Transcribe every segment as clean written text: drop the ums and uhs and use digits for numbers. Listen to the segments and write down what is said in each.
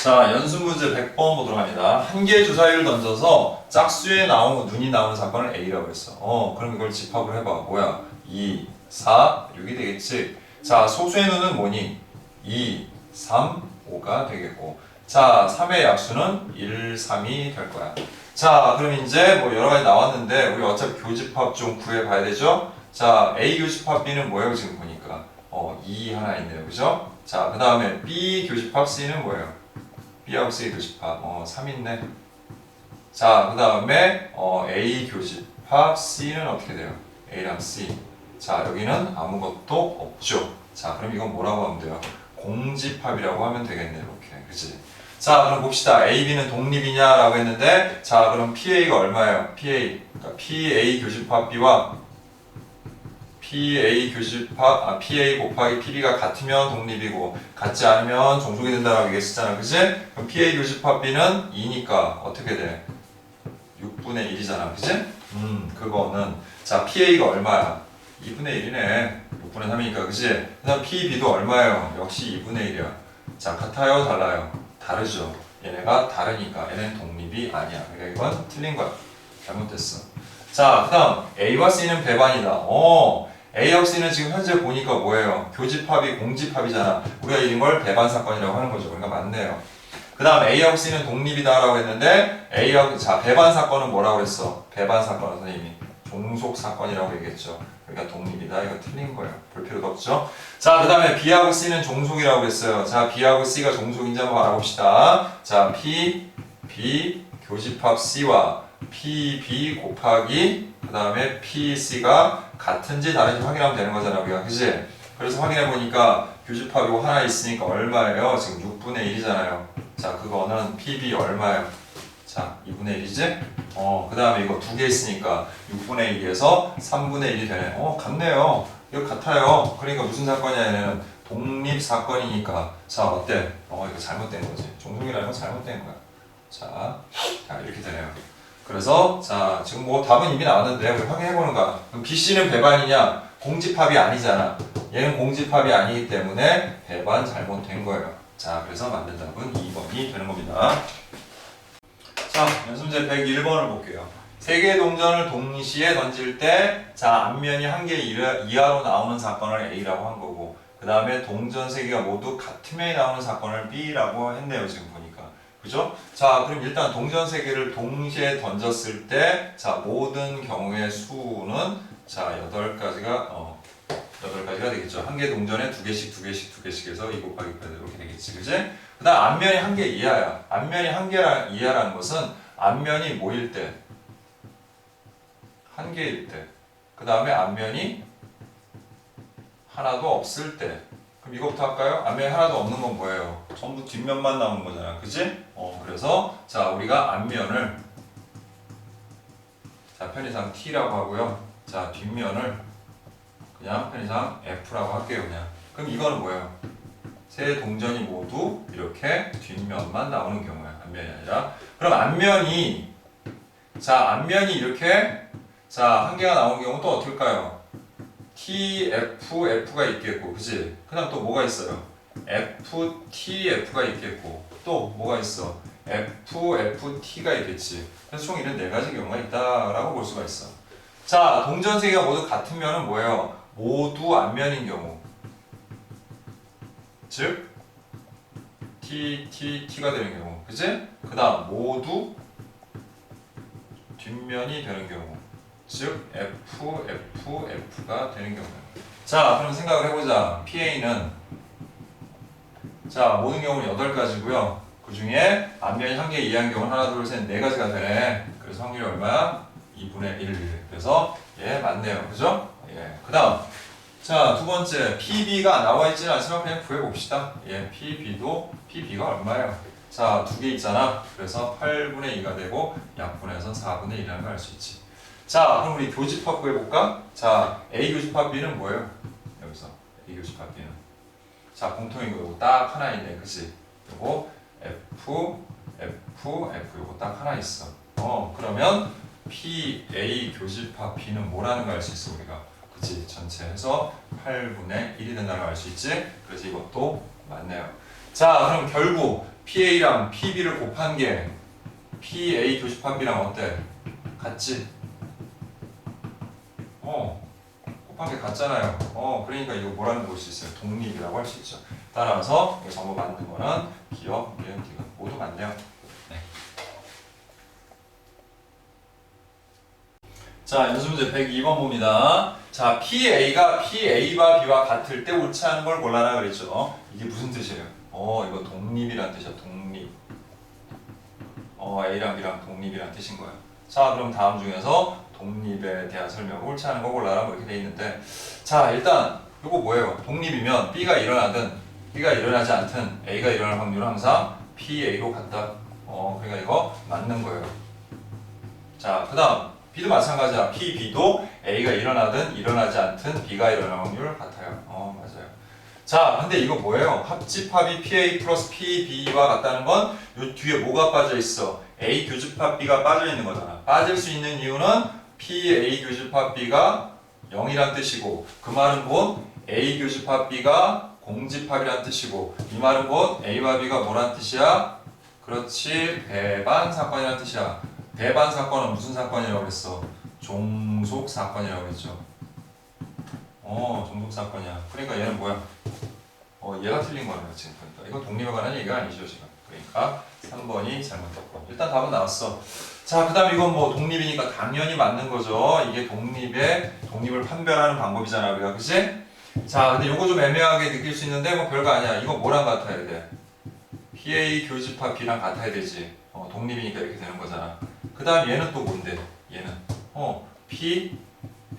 자, 연습문제 100번 보도록 합니다. 한 개의 주사위를 던져서 짝수에 눈이 나오는 사건을 A라고 했어. 그럼 이걸 집합을 해봐. 뭐야? 2, 4, 6이 되겠지? 자, 소수의 눈은 뭐니? 2, 3, 5가 되겠고. 자, 3의 약수는 1, 3이 될 거야. 자, 그럼 이제 뭐 여러 가지 나왔는데, 우리 어차피 교집합 좀 구해봐야 되죠? 자, A 교집합 B는 뭐예요? 지금 보니까. 2 하나 있네요. 그죠? 자, 그 다음에 B 교집합 C는 뭐예요? B하고 C 교집합 3 있네. 자, 그 다음에 A 교집합 C는 어떻게 돼요? A랑 C. 자, 여기는 아무것도 없죠. 자, 그럼 이건 뭐라고 하면 돼요? 공집합이라고 하면 되겠네. 이렇게. 그치? 자, 그럼 봅시다. A, B는 독립이냐라고 했는데, 자, 그럼 PA가 얼마예요? PA. 그러니까 PA 교집합 B와 PA 곱하기 PB가 같으면 독립이고 같지 않으면 종속이 된다라고 얘기했었잖아. 그치? 그럼 PA 교집합 B는 2니까 어떻게 돼? 6분의 1이잖아. 그치? 그거는 자, PA가 얼마야? 2분의 1이네. 6분의 3이니까. 그치? 그 다음 PB도 얼마예요? 역시 2분의 1이야. 자, 같아요? 달라요? 다르죠. 얘네가 다르니까 얘네는 독립이 아니야. 그러니까 이건 틀린 거야. 잘못됐어. 자, 그 다음 A와 C는 배반이다. A하고 C는 지금 현재 보니까 뭐예요? 교집합이 공집합이잖아. 우리가 이걸 배반 사건이라고 하는 거죠. 그러니까 맞네요. 그 다음 A하고 C는 독립이다라고 했는데 자, 배반 사건은 뭐라고 그랬어? 배반 사건은 선생님이 종속 사건이라고 얘기했죠. 그러니까 독립이다. 이거 틀린 거예요. 볼 필요도 없죠. 자, 그 다음에 B하고 C는 종속이라고 그랬어요. 자, B하고 C가 종속인지 한번 알아봅시다. 자, B 교집합 C와 PB 곱하기 그 다음에 PC가 같은지 다른지 확인하면 되는 거잖아 우리가. 그치? 그래서 확인해 보니까 교집합이 하나 있으니까 얼마예요? 지금 6분의 1이잖아요. 자, 그거는 PB 얼마예요? 자, 2분의 1이지? 그 다음에 이거 두 개 있으니까 6분의 1에서 3분의 1이 되네. 같네요. 이거 같아요. 그러니까 무슨 사건이야 얘는? 독립 사건이니까. 자, 어때? 이거 잘못된 거지. 종속이라는 건 잘못된 거야. 자, 이렇게 되네요. 그래서 자, 지금 뭐 답은 이미 나왔는데 우리 확인해보는 거야. 그럼 BC는 배반이냐? 공집합이 아니잖아. 얘는 공집합이 아니기 때문에 배반 잘못된 거예요. 자, 그래서 맞는 답은 2번이 되는 겁니다. 자, 연습문제 101번을 볼게요. 세 개의 동전을 동시에 던질 때, 자, 앞면이 한 개 이하로 나오는 사건을 A라고 한 거고, 그 다음에 동전 세 개가 모두 같은 면이 나오는 사건을 B라고 했네요, 지금 보니까. 그죠? 자, 그럼 일단 동전 세 개를 동시에 던졌을 때, 자, 모든 경우의 수는, 자, 8가지가 되겠죠. 한 개 동전에 두 개씩 해서 2 곱하기 8 이렇게 되겠지. 그지? 그 다음 앞면이 한 개 이하야. 앞면이 한 개 이하라는 것은 앞면이 뭐일 때? 한 개일 때. 그 다음에 앞면이 하나도 없을 때. 그럼 이거부터 할까요? 앞면이 하나도 없는 건 뭐예요? 전부 뒷면만 나오는 거잖아. 그지? 그래서 자, 우리가 앞면을 자, 편의상 T라고 하고요. 자, 뒷면을 그냥 편의상 F라고 할게요. 그냥. 그럼 이거는 뭐예요? 세 동전이 모두 이렇게 뒷면만 나오는 경우야. 앞면이 아니라. 그럼 앞면이 이렇게 자, 한 개가 나오는 경우 또 어떨까요? TF가 있겠고, 그치? 그 다음 또 뭐가 있어요? FTF가 있겠고, 또 뭐가 있어? FFT가 있겠지. 그래서 총 이런 4가지 경우가 있다라고 볼 수가 있어. 자, 동전 세 개가 모두 같은 면은 뭐예요? 모두 앞면인 경우. 즉, T가 되는 경우. 그치? 그 다음, 모두 뒷면이 되는 경우. 즉 FF가 되는 경우예요. 자, 그럼 생각을 해보자. PA는 자, 모든 경우는 8가지고요. 그 중에 앞면이 한 개 이하인 경우는 하나, 둘, 셋, 4가지가 되네. 그래서 확률이 얼마야? 2분의 1. 그래서 예, 맞네요. 그죠? 예. 그 다음 자, 두 번째 PB가 나와 있지는 않지만 그냥 구해봅시다. 예, PB가 얼마예요? 자, 두 개 있잖아. 그래서 8분의 2가 되고 약분해서 4분의 1이라는 걸 알 수 있지. 자, 그럼 우리 교집합 구해볼까? 자, A 교집합 B는 뭐예요? 여기서 A 교집합 B는 자, 공통인 거 요거 딱 하나 있네. 그치? 요거 F 요거 딱 하나 있어. 그러면 PA 교집합 B는 뭐라는 걸 알 수 있어 우리가. 그치? 전체 해서 8분의 1이 된다는 걸 알 수 있지? 그래서 이것도 맞네요. 자, 그럼 결국 PA랑 PB를 곱한 게 PA 교집합비랑 어때? 같지? 곱한 게 같잖아요. 그러니까 이거 뭐라는 볼 수 있어요? 독립이라고 할 수 있죠. 따라서 이거 전부 맞는 거는 기억, 니은, 디귿 모두 맞네요. 네. 자, 연습문제 102번 봅니다. 자, PA가 PA와 B와 같을 때 옳지 않은 걸 골라라 그랬죠. 이게 무슨 뜻이에요? 이거 독립이란 뜻이야. 독립. A랑 B랑 독립이란 뜻인 거예요. 자, 그럼 다음 중에서 독립에 대한 설명, 옳지 않은 거 골라라 뭐 이렇게 돼 있는데, 자, 일단 이거 뭐예요? 독립이면 B가 일어나든 B가 일어나지 않든 A가 일어날 확률은 항상 PA로 같다. 그러니까 이거 맞는 거예요. 자, 그 다음 B도 마찬가지야. PB도 A가 일어나든 일어나지 않든 B가 일어날 확률 같아요. 맞아요. 자, 근데 이거 뭐예요? 합집합이 PA 플러스 PB와 같다는 건 요 뒤에 뭐가 빠져 있어? A 교집합 B가 빠져 있는 거잖아. 빠질 수 있는 이유는 PA 교집합 B가 0이란 뜻이고, 그 말은 곧 A 교집합 B가 공집합이란 뜻이고, 이 말은 곧 A와 B가 뭐란 뜻이야? 그렇지, 배반 사건이란 뜻이야. 배반 사건은 무슨 사건이라고 그랬어? 종속 사건이라고 했죠. 종속 사건이야. 그러니까 얘는 뭐야? 얘가 틀린 거네요, 지금 보니까. 이건 독립에 관한 얘기가 아니죠, 지금. 그러니까 3번이 잘못됐고. 일단 답은 나왔어. 자, 그 다음 이건 뭐 독립이니까 당연히 맞는 거죠. 이게 독립을 판별하는 방법이잖아, 우리가. 그치? 자, 근데 요거 좀 애매하게 느낄 수 있는데, 뭐 별거 아니야. 이거 뭐랑 같아야 돼? PA 교집합 B랑 같아야 되지. 독립이니까 이렇게 되는 거잖아. 그 다음 얘는 또 뭔데? 얘는 P,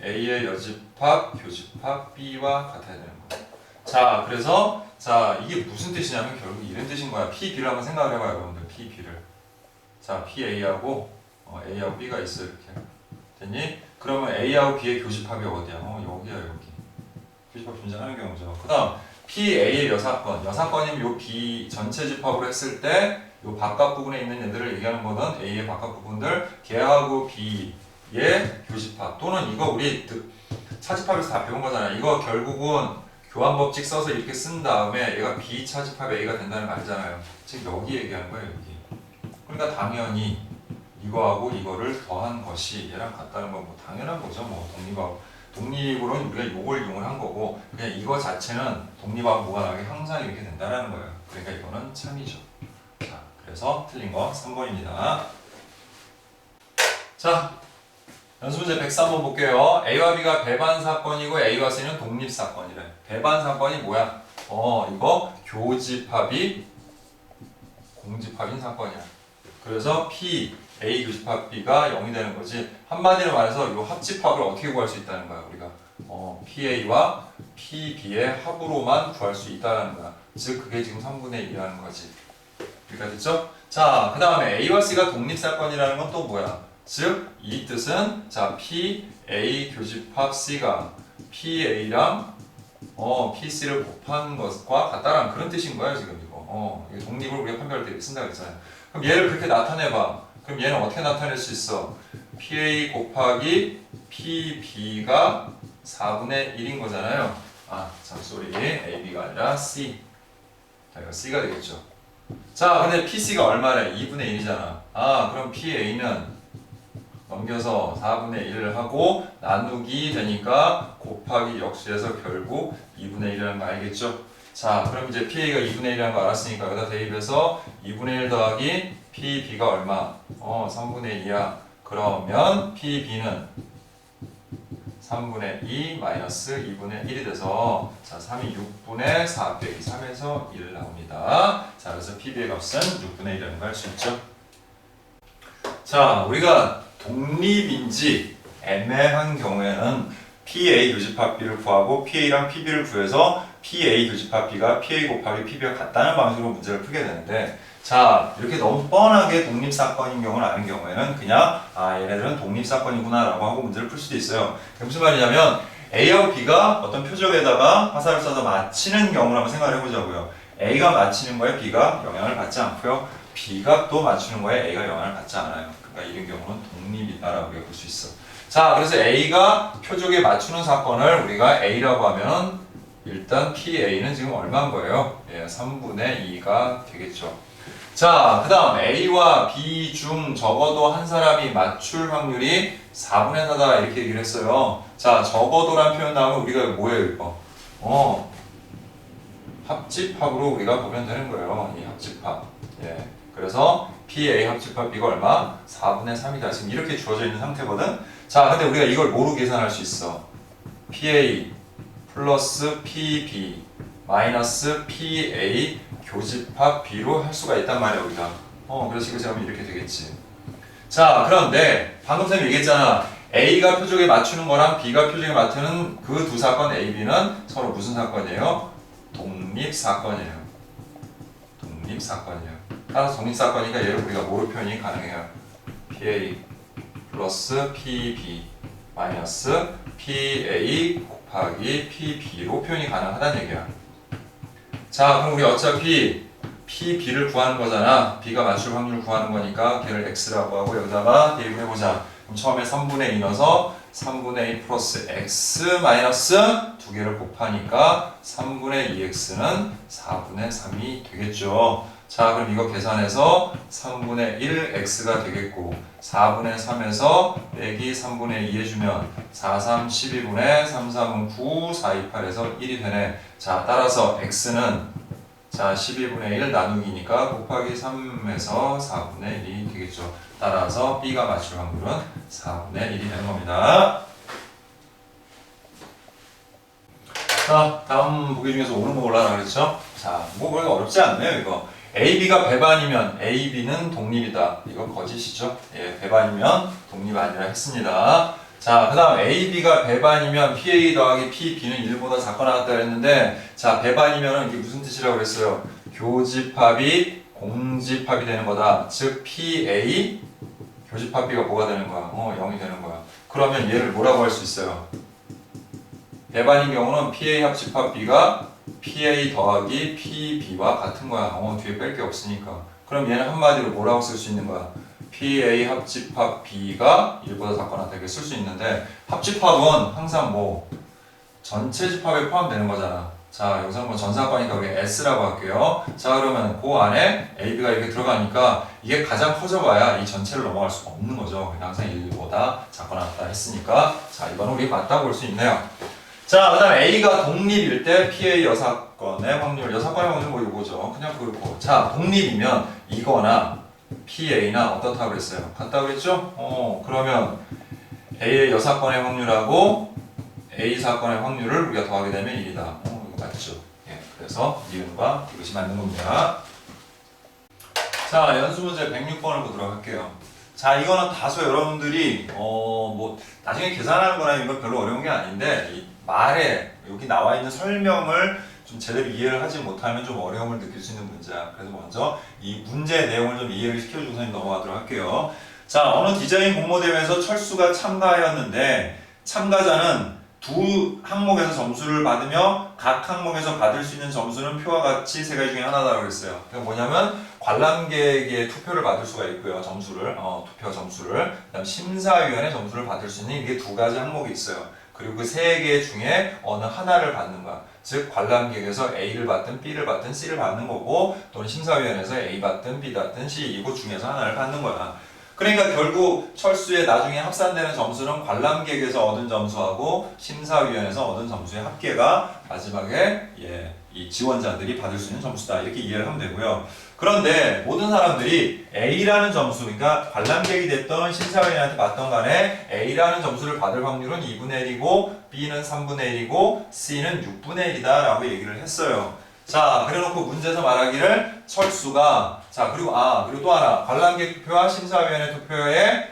A의 여집합, 교집합 B와 같아야 되는 거. 자, 그래서 자, 이게 무슨 뜻이냐면 결국 이런 뜻인 거야. P, B를 한번 생각을 해봐요, 여러분들. P, B를. 자, P, A하고 A하고 B가 있어, 이렇게. 됐니? 그러면 A하고 B의 교집합이 어디야? 여기야, 여기. 교집합 존재하는 경우죠. 그 다음 P, A의 여사건. 여사건이면 요 B 전체 집합으로 했을 때 요 바깥 부분에 있는 애들을 얘기하는 거는 A의 바깥 부분들, 걔하고 B의 교집합. 또는 이거 우리 차집합에서 다 배운 거잖아. 이거 결국은 교환법칙 써서 이렇게 쓴 다음에 얘가 B 차집합 A가 된다는 거 알잖아요. 즉 여기 얘기하는 거예요, 여기. 그러니까 당연히 이거하고 이거를 더한 것이 얘랑 같다는 건 뭐 당연한 거죠. 뭐 독립으로는 우리가 요걸 이용을 한 거고, 그냥 이거 자체는 독립하고 무관하게 항상 이렇게 된다는 거예요. 그러니까 이거는 참이죠. 자, 그래서 틀린 거 3번입니다. 자, 연습문제 103번 볼게요. A와 B가 배반 사건이고 A와 C는 독립 사건이래. 배반 사건이 뭐야? 이거 교집합이 공집합인 사건이야. 그래서 P, A 교집합 B가 0이 되는 거지. 한마디로 말해서 이 합집합을 어떻게 구할 수 있다는 거야, 우리가. PA와 PB의 합으로만 구할 수 있다는 거야. 즉 그게 지금 3분의 2라는 거지. 그러니까 됐죠? 자, 그 다음에 A와 C가 독립 사건이라는 건 또 뭐야? 즉 이 뜻은 자 P, A 교집합 C가 PA랑 PC를 곱한 것과 같다라는 그런 뜻인 거예요, 지금 이거. 이게 독립을 우리가 판별할 때 쓴다 그랬잖아요. 그럼 얘를 그렇게 나타내봐. 그럼 얘는 어떻게 나타낼 수 있어? PA 곱하기 PB가 4분의 1인 거잖아요. 쏘리. AB가 아니라 C. 자, 이거 C가 되겠죠. 자, 근데 PC가 얼마래? 2분의 1이잖아. 그럼 PA는 넘겨서 4분의 1을 하고 나누기 되니까 곱하기 역수해서 결국 2분의 1이라는 거 알겠죠? 자, 그럼 이제 PA가 2분의 1이라는 거 알았으니까 여기다 대입해서 2분의 1 더하기 PB가 얼마? 3분의 2야. 그러면 PB는 3분의 2 마이너스 2분의 1이 돼서 자 3이 6분의 4 빼기 3에서 1 나옵니다. 자, 그래서 PB의 값은 6분의 1이라는 걸 할 수 있죠. 자, 우리가 독립인지 애매한 경우에는 PA 교집합 B를 구하고 PA랑 PB를 구해서 PA 교집합 B가 PA 곱하기 PB가 같다는 방식으로 문제를 풀게 되는데, 자, 이렇게 너무 뻔하게 독립사건인 경우는 아는 경우에는 그냥 얘네들은 독립사건이구나 라고 하고 문제를 풀 수도 있어요. 무슨 말이냐면 A하고 B가 어떤 표적에다가 화살을 쏴서 맞히는 경우를 한번 생각을 해보자고요. A가 맞히는 거에 B가 영향을 받지 않고요, B가 또 맞추는 거에 A가 영향을 받지 않아요. 그러니까 이런 경우는 독립이다라고 볼 수 있어. 자, 그래서 A가 표적에 맞추는 사건을 우리가 A라고 하면 일단 PA는 지금 얼마인 거예요? 3분의 2가 되겠죠. 자, 그 다음 A와 B 중 적어도 한 사람이 맞출 확률이 4분의 4다 이렇게 얘기를 했어요. 자, 적어도란 표현 나오면 우리가 뭐예요 이거? 합집합으로 우리가 보면 되는 거예요. 이 합집합. 예. 그래서 PA 합집합 B가 얼마? 4분의 3이다. 지금 이렇게 주어져 있는 상태거든. 자, 근데 우리가 이걸 뭐로 계산할 수 있어? PA 플러스 PB 마이너스 PA 교집합 B로 할 수가 있단 말이야 우리가. 그래서 이거 제가 이렇게 되겠지. 자, 그런데 방금 전에 얘기했잖아. A가 표적에 맞추는 거랑 B가 표적에 맞추는 그 두 사건 A, B는 서로 무슨 사건이에요? 독립사건이에요. 독립사건이에요. 따라서 독립사건이니까 얘를 우리가 뭐로 표현이 가능해요? PA 플러스 PB 마이너스 PA 곱하기 PB로 표현이 가능하다는 얘기야. 자, 그럼 우리 어차피 PB를 구하는 거잖아. B가 맞출 확률을 구하는 거니까 걔를 X라고 하고 여기다가 대입해보자. 그럼 처음에 3분의 2 넣어서 3분의 2 플러스 X 마이너스 두 개를 곱하니까 3분의 2X는 4분의 3이 되겠죠. 자, 그럼 이거 계산해서 3분의 1X가 되겠고 4분의 3에서 빼기 3분의 2 해주면 4, 3, 12분의 3, 3은 9, 4, 2, 8에서 1이 되네. 자, 따라서 X는 자 12분의 1 나누기니까 곱하기 3에서 4분의 1이 되겠죠. 따라서 B가 맞출 확률은 4분의 1이 되는 겁니다. 자, 다음 보기 중에서 옳은 거 골라라 그랬죠? 자, 뭐 그렇게 어렵지 않네요 이거. AB가 배반이면 AB는 독립이다. 이거 거짓이죠? 예, 배반이면 독립 아니라 했습니다. 자, 그 다음 AB가 배반이면 PA 더하기 PB는 1보다 작거나 같다 그랬는데 자, 배반이면 이게 무슨 뜻이라고 그랬어요? 교집합이 공집합이 되는 거다. 즉 PA 교집합 B가 뭐가 되는 거야? 0이 되는 거야. 그러면 얘를 뭐라고 할 수 있어요? 배반인 경우는 PA 합집합 B가 PA 더하기 PB와 같은 거야. 뒤에 뺄 게 없으니까. 그럼 얘는 한마디로 뭐라고 쓸 수 있는 거야? PA 합집합 B가 1보다 작거나 되게 쓸 수 있는데 합집합은 항상 뭐 전체 집합에 포함되는 거잖아. 자, 여기서 한번 전사과니까 우리 S라고 할게요. 자, 그러면 그 안에 AB가 이렇게 들어가니까 이게 가장 커져봐야 이 전체를 넘어갈 수가 없는 거죠. 항상 1보다 작거나 같다 했으니까 자, 이거는 우리 맞다고 볼 수 있네요. 자, 그 다음에 A가 독립일 때 PA 여사건의 확률, 여사건의 확률 뭐 이거죠. 그냥 그렇고. 자, 독립이면 이거나 PA나 어떻다고 그랬어요? 같다고 그랬죠? 그러면 A의 여사건의 확률하고 A 사건의 확률을 우리가 더하게 되면 1이다. 이거 맞죠? 예, 그래서 이음과 이것이 맞는 겁니다. 자, 연수문제 106번을 보도록 할게요. 자, 이거는 다소 여러분들이 뭐 나중에 계산하는 거나 이건 별로 어려운 게 아닌데 이 말에 여기 나와 있는 설명을 좀 제대로 이해를 하지 못하면 좀 어려움을 느낄 수 있는 문제야. 그래서 먼저 이 문제 내용을 좀 이해를 시켜주고 넘어가도록 할게요. 자, 어느 디자인 공모대회에서 철수가 참가하였는데 참가자는 두 항목에서 점수를 받으며 각 항목에서 받을 수 있는 점수는 표와 같이 세 가지 중에 하나다라고 그랬어요. 그러니까 뭐냐면 관람객의 투표를 받을 수가 있고요. 점수를 투표 점수를 그다음 심사위원의 점수를 받을 수 있는 이게 두 가지 항목이 있어요. 그리고 그 세 개 중에 어느 하나를 받는 거야. 즉 관람객에서 A를 받든 B를 받든 C를 받는 거고 또는 심사위원회에서 A 받든 B 받든 C 이거 중에서 하나를 받는 거야. 그러니까 결국 철수에 나중에 합산되는 점수는 관람객에서 얻은 점수하고 심사위원회에서 얻은 점수의 합계가 마지막에 이 지원자들이 받을 수 있는 점수다 이렇게 이해를 하면 되고요. 그런데 모든 사람들이 A라는 점수, 그러니까 관람객이 됐던 심사위원한테 받던 간에 A라는 점수를 받을 확률은 2분의 1이고 B는 3분의 1이고 C는 6분의 1이다 라고 얘기를 했어요. 자, 그래놓고 문제에서 말하기를 철수가 자 그리고 또 하나 관람객 투표와 심사위원회 투표의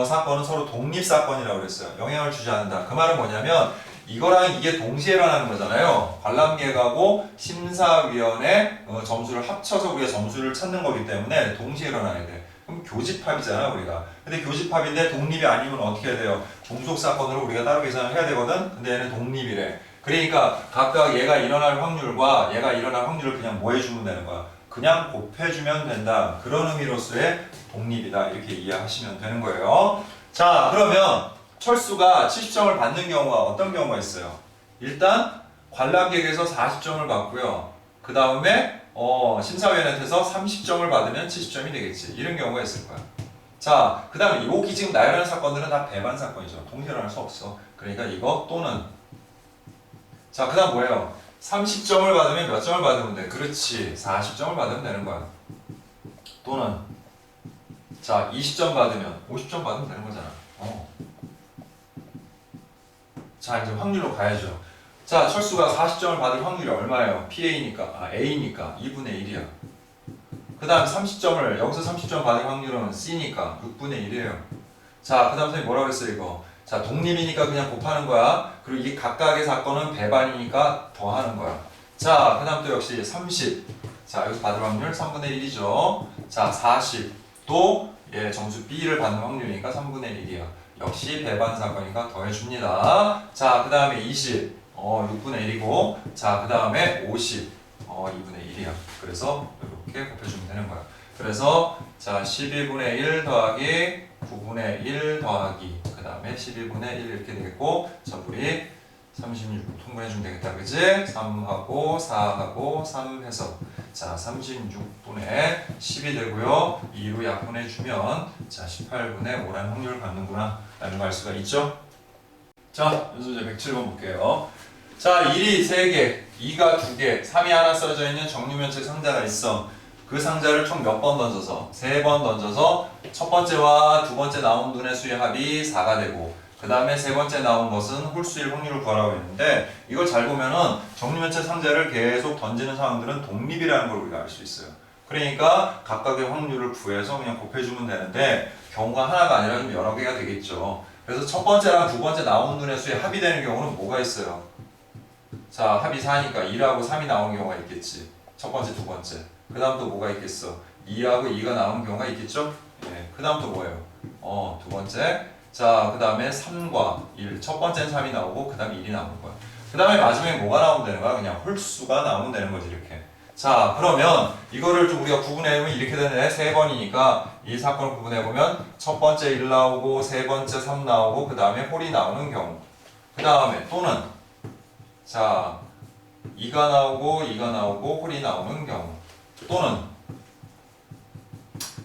사건은 서로 독립 사건이라고 그랬어요. 영향을 주지 않는다. 그 말은 뭐냐면 이거랑 이게 동시에 일어나는 거잖아요. 관람객하고 심사위원회 점수를 합쳐서 우리가 점수를 찾는 거기 때문에 동시에 일어나야 돼. 그럼 교집합이잖아 우리가. 근데 교집합인데 독립이 아니면 어떻게 해야 돼요? 종속 사건으로 우리가 따로 계산을 해야 되거든. 근데 얘는 독립이래. 그러니까 각각 얘가 일어날 확률과 얘가 일어날 확률을 그냥 뭐 해주면 되는 거야? 그냥 곱해주면 된다. 그런 의미로서의 독립이다. 이렇게 이해하시면 되는 거예요. 자, 그러면 철수가 70점을 받는 경우가 어떤 경우가 있어요? 일단 관람객에서 40점을 받고요. 그 다음에 심사위원한테서 30점을 받으면 70점이 되겠지. 이런 경우가 있을 거야. 자, 그 다음에 여기 지금 나열하는 사건들은 다 배반 사건이죠. 통째로 할 수 없어. 그러니까 이거 또는. 자, 그 다음 뭐예요? 30점을 받으면 몇 점을 받으면 돼? 그렇지. 40점을 받으면 되는 거야. 또는 자, 20점 받으면 50점 받으면 되는 거잖아. 자, 이제 확률로 가야죠. 자, 철수가 40점을 받을 확률이 얼마예요? A니까 2분의 1이야. 그 다음 30점을, 여기서 30점 받을 확률은 C니까 6분의 1이에요. 자, 그 다음 선생님 뭐라고 했어요, 이거? 자, 독립이니까 그냥 곱하는 거야. 그리고 이 각각의 사건은 배반이니까 더하는 거야. 자, 그 다음 또 역시 30. 자, 여기서 받을 확률 3분의 1이죠. 자, 40. 또, 점수 B를 받는 확률이니까 3분의 1이야. 역시 배반 사건이니까 더해줍니다. 자, 그 다음에 20. 6분의 1이고. 자, 그 다음에 50. 2분의 1이야. 그래서 이렇게 곱해주면 되는 거야. 그래서 자 11분의 1 더하기 9분의 1 더하기 그 다음에 11분의 1 이렇게 되겠고 전부리 36 통분해주면 되겠다. 그치? 3하고 4하고 3 해서 자 36분의 10이 되고요. 2로 약분해주면 자 18분의 5라는 확률을 갖는구나 라는 걸 알 수가 있죠. 자 연습제 107번 볼게요. 자 1이 3개 2가 2개 3이 하나 써져 있는 정류면체 상자가 있어. 그 상자를 총 몇 번 던져서 3번 던져서 첫 번째와 두 번째 나온 눈의 수의 합이 4가 되고 그 다음에 세 번째 나온 것은 홀수일 확률을 구하라고 했는데 이걸 잘 보면은 정류면체 상자를 계속 던지는 상황들은 독립이라는 걸 우리가 알 수 있어요. 그러니까 각각의 확률을 구해서 그냥 곱해주면 되는데 경우가 하나가 아니라 좀 여러 개가 되겠죠. 그래서 첫 번째랑 두 번째 나온 눈의 수의 합이 되는 경우는 뭐가 있어요? 자 합이 4니까 2하고 3이 나오는 경우가 있겠지. 첫 번째 두 번째. 그 다음 또 뭐가 있겠어? 2하고 2가 나오는 경우가 있겠죠? 예. 그 다음 또 뭐예요? 두 번째. 자, 그 다음에 3과 1. 첫 번째는 3이 나오고, 그 다음에 1이 나오는 거야. 그 다음에 마지막에 뭐가 나오면 되는 거야? 그냥 홀수가 나오면 되는 거지, 이렇게. 자, 그러면 이거를 좀 우리가 구분해보면 이렇게 되네. 3번이니까 이 사건을 구분해보면 첫 번째 1 나오고, 세 번째 3 나오고, 그 다음에 홀이 나오는 경우. 그 다음에 또는, 자, 2가 나오고, 2가 나오고, 홀이 나오는 경우. 또는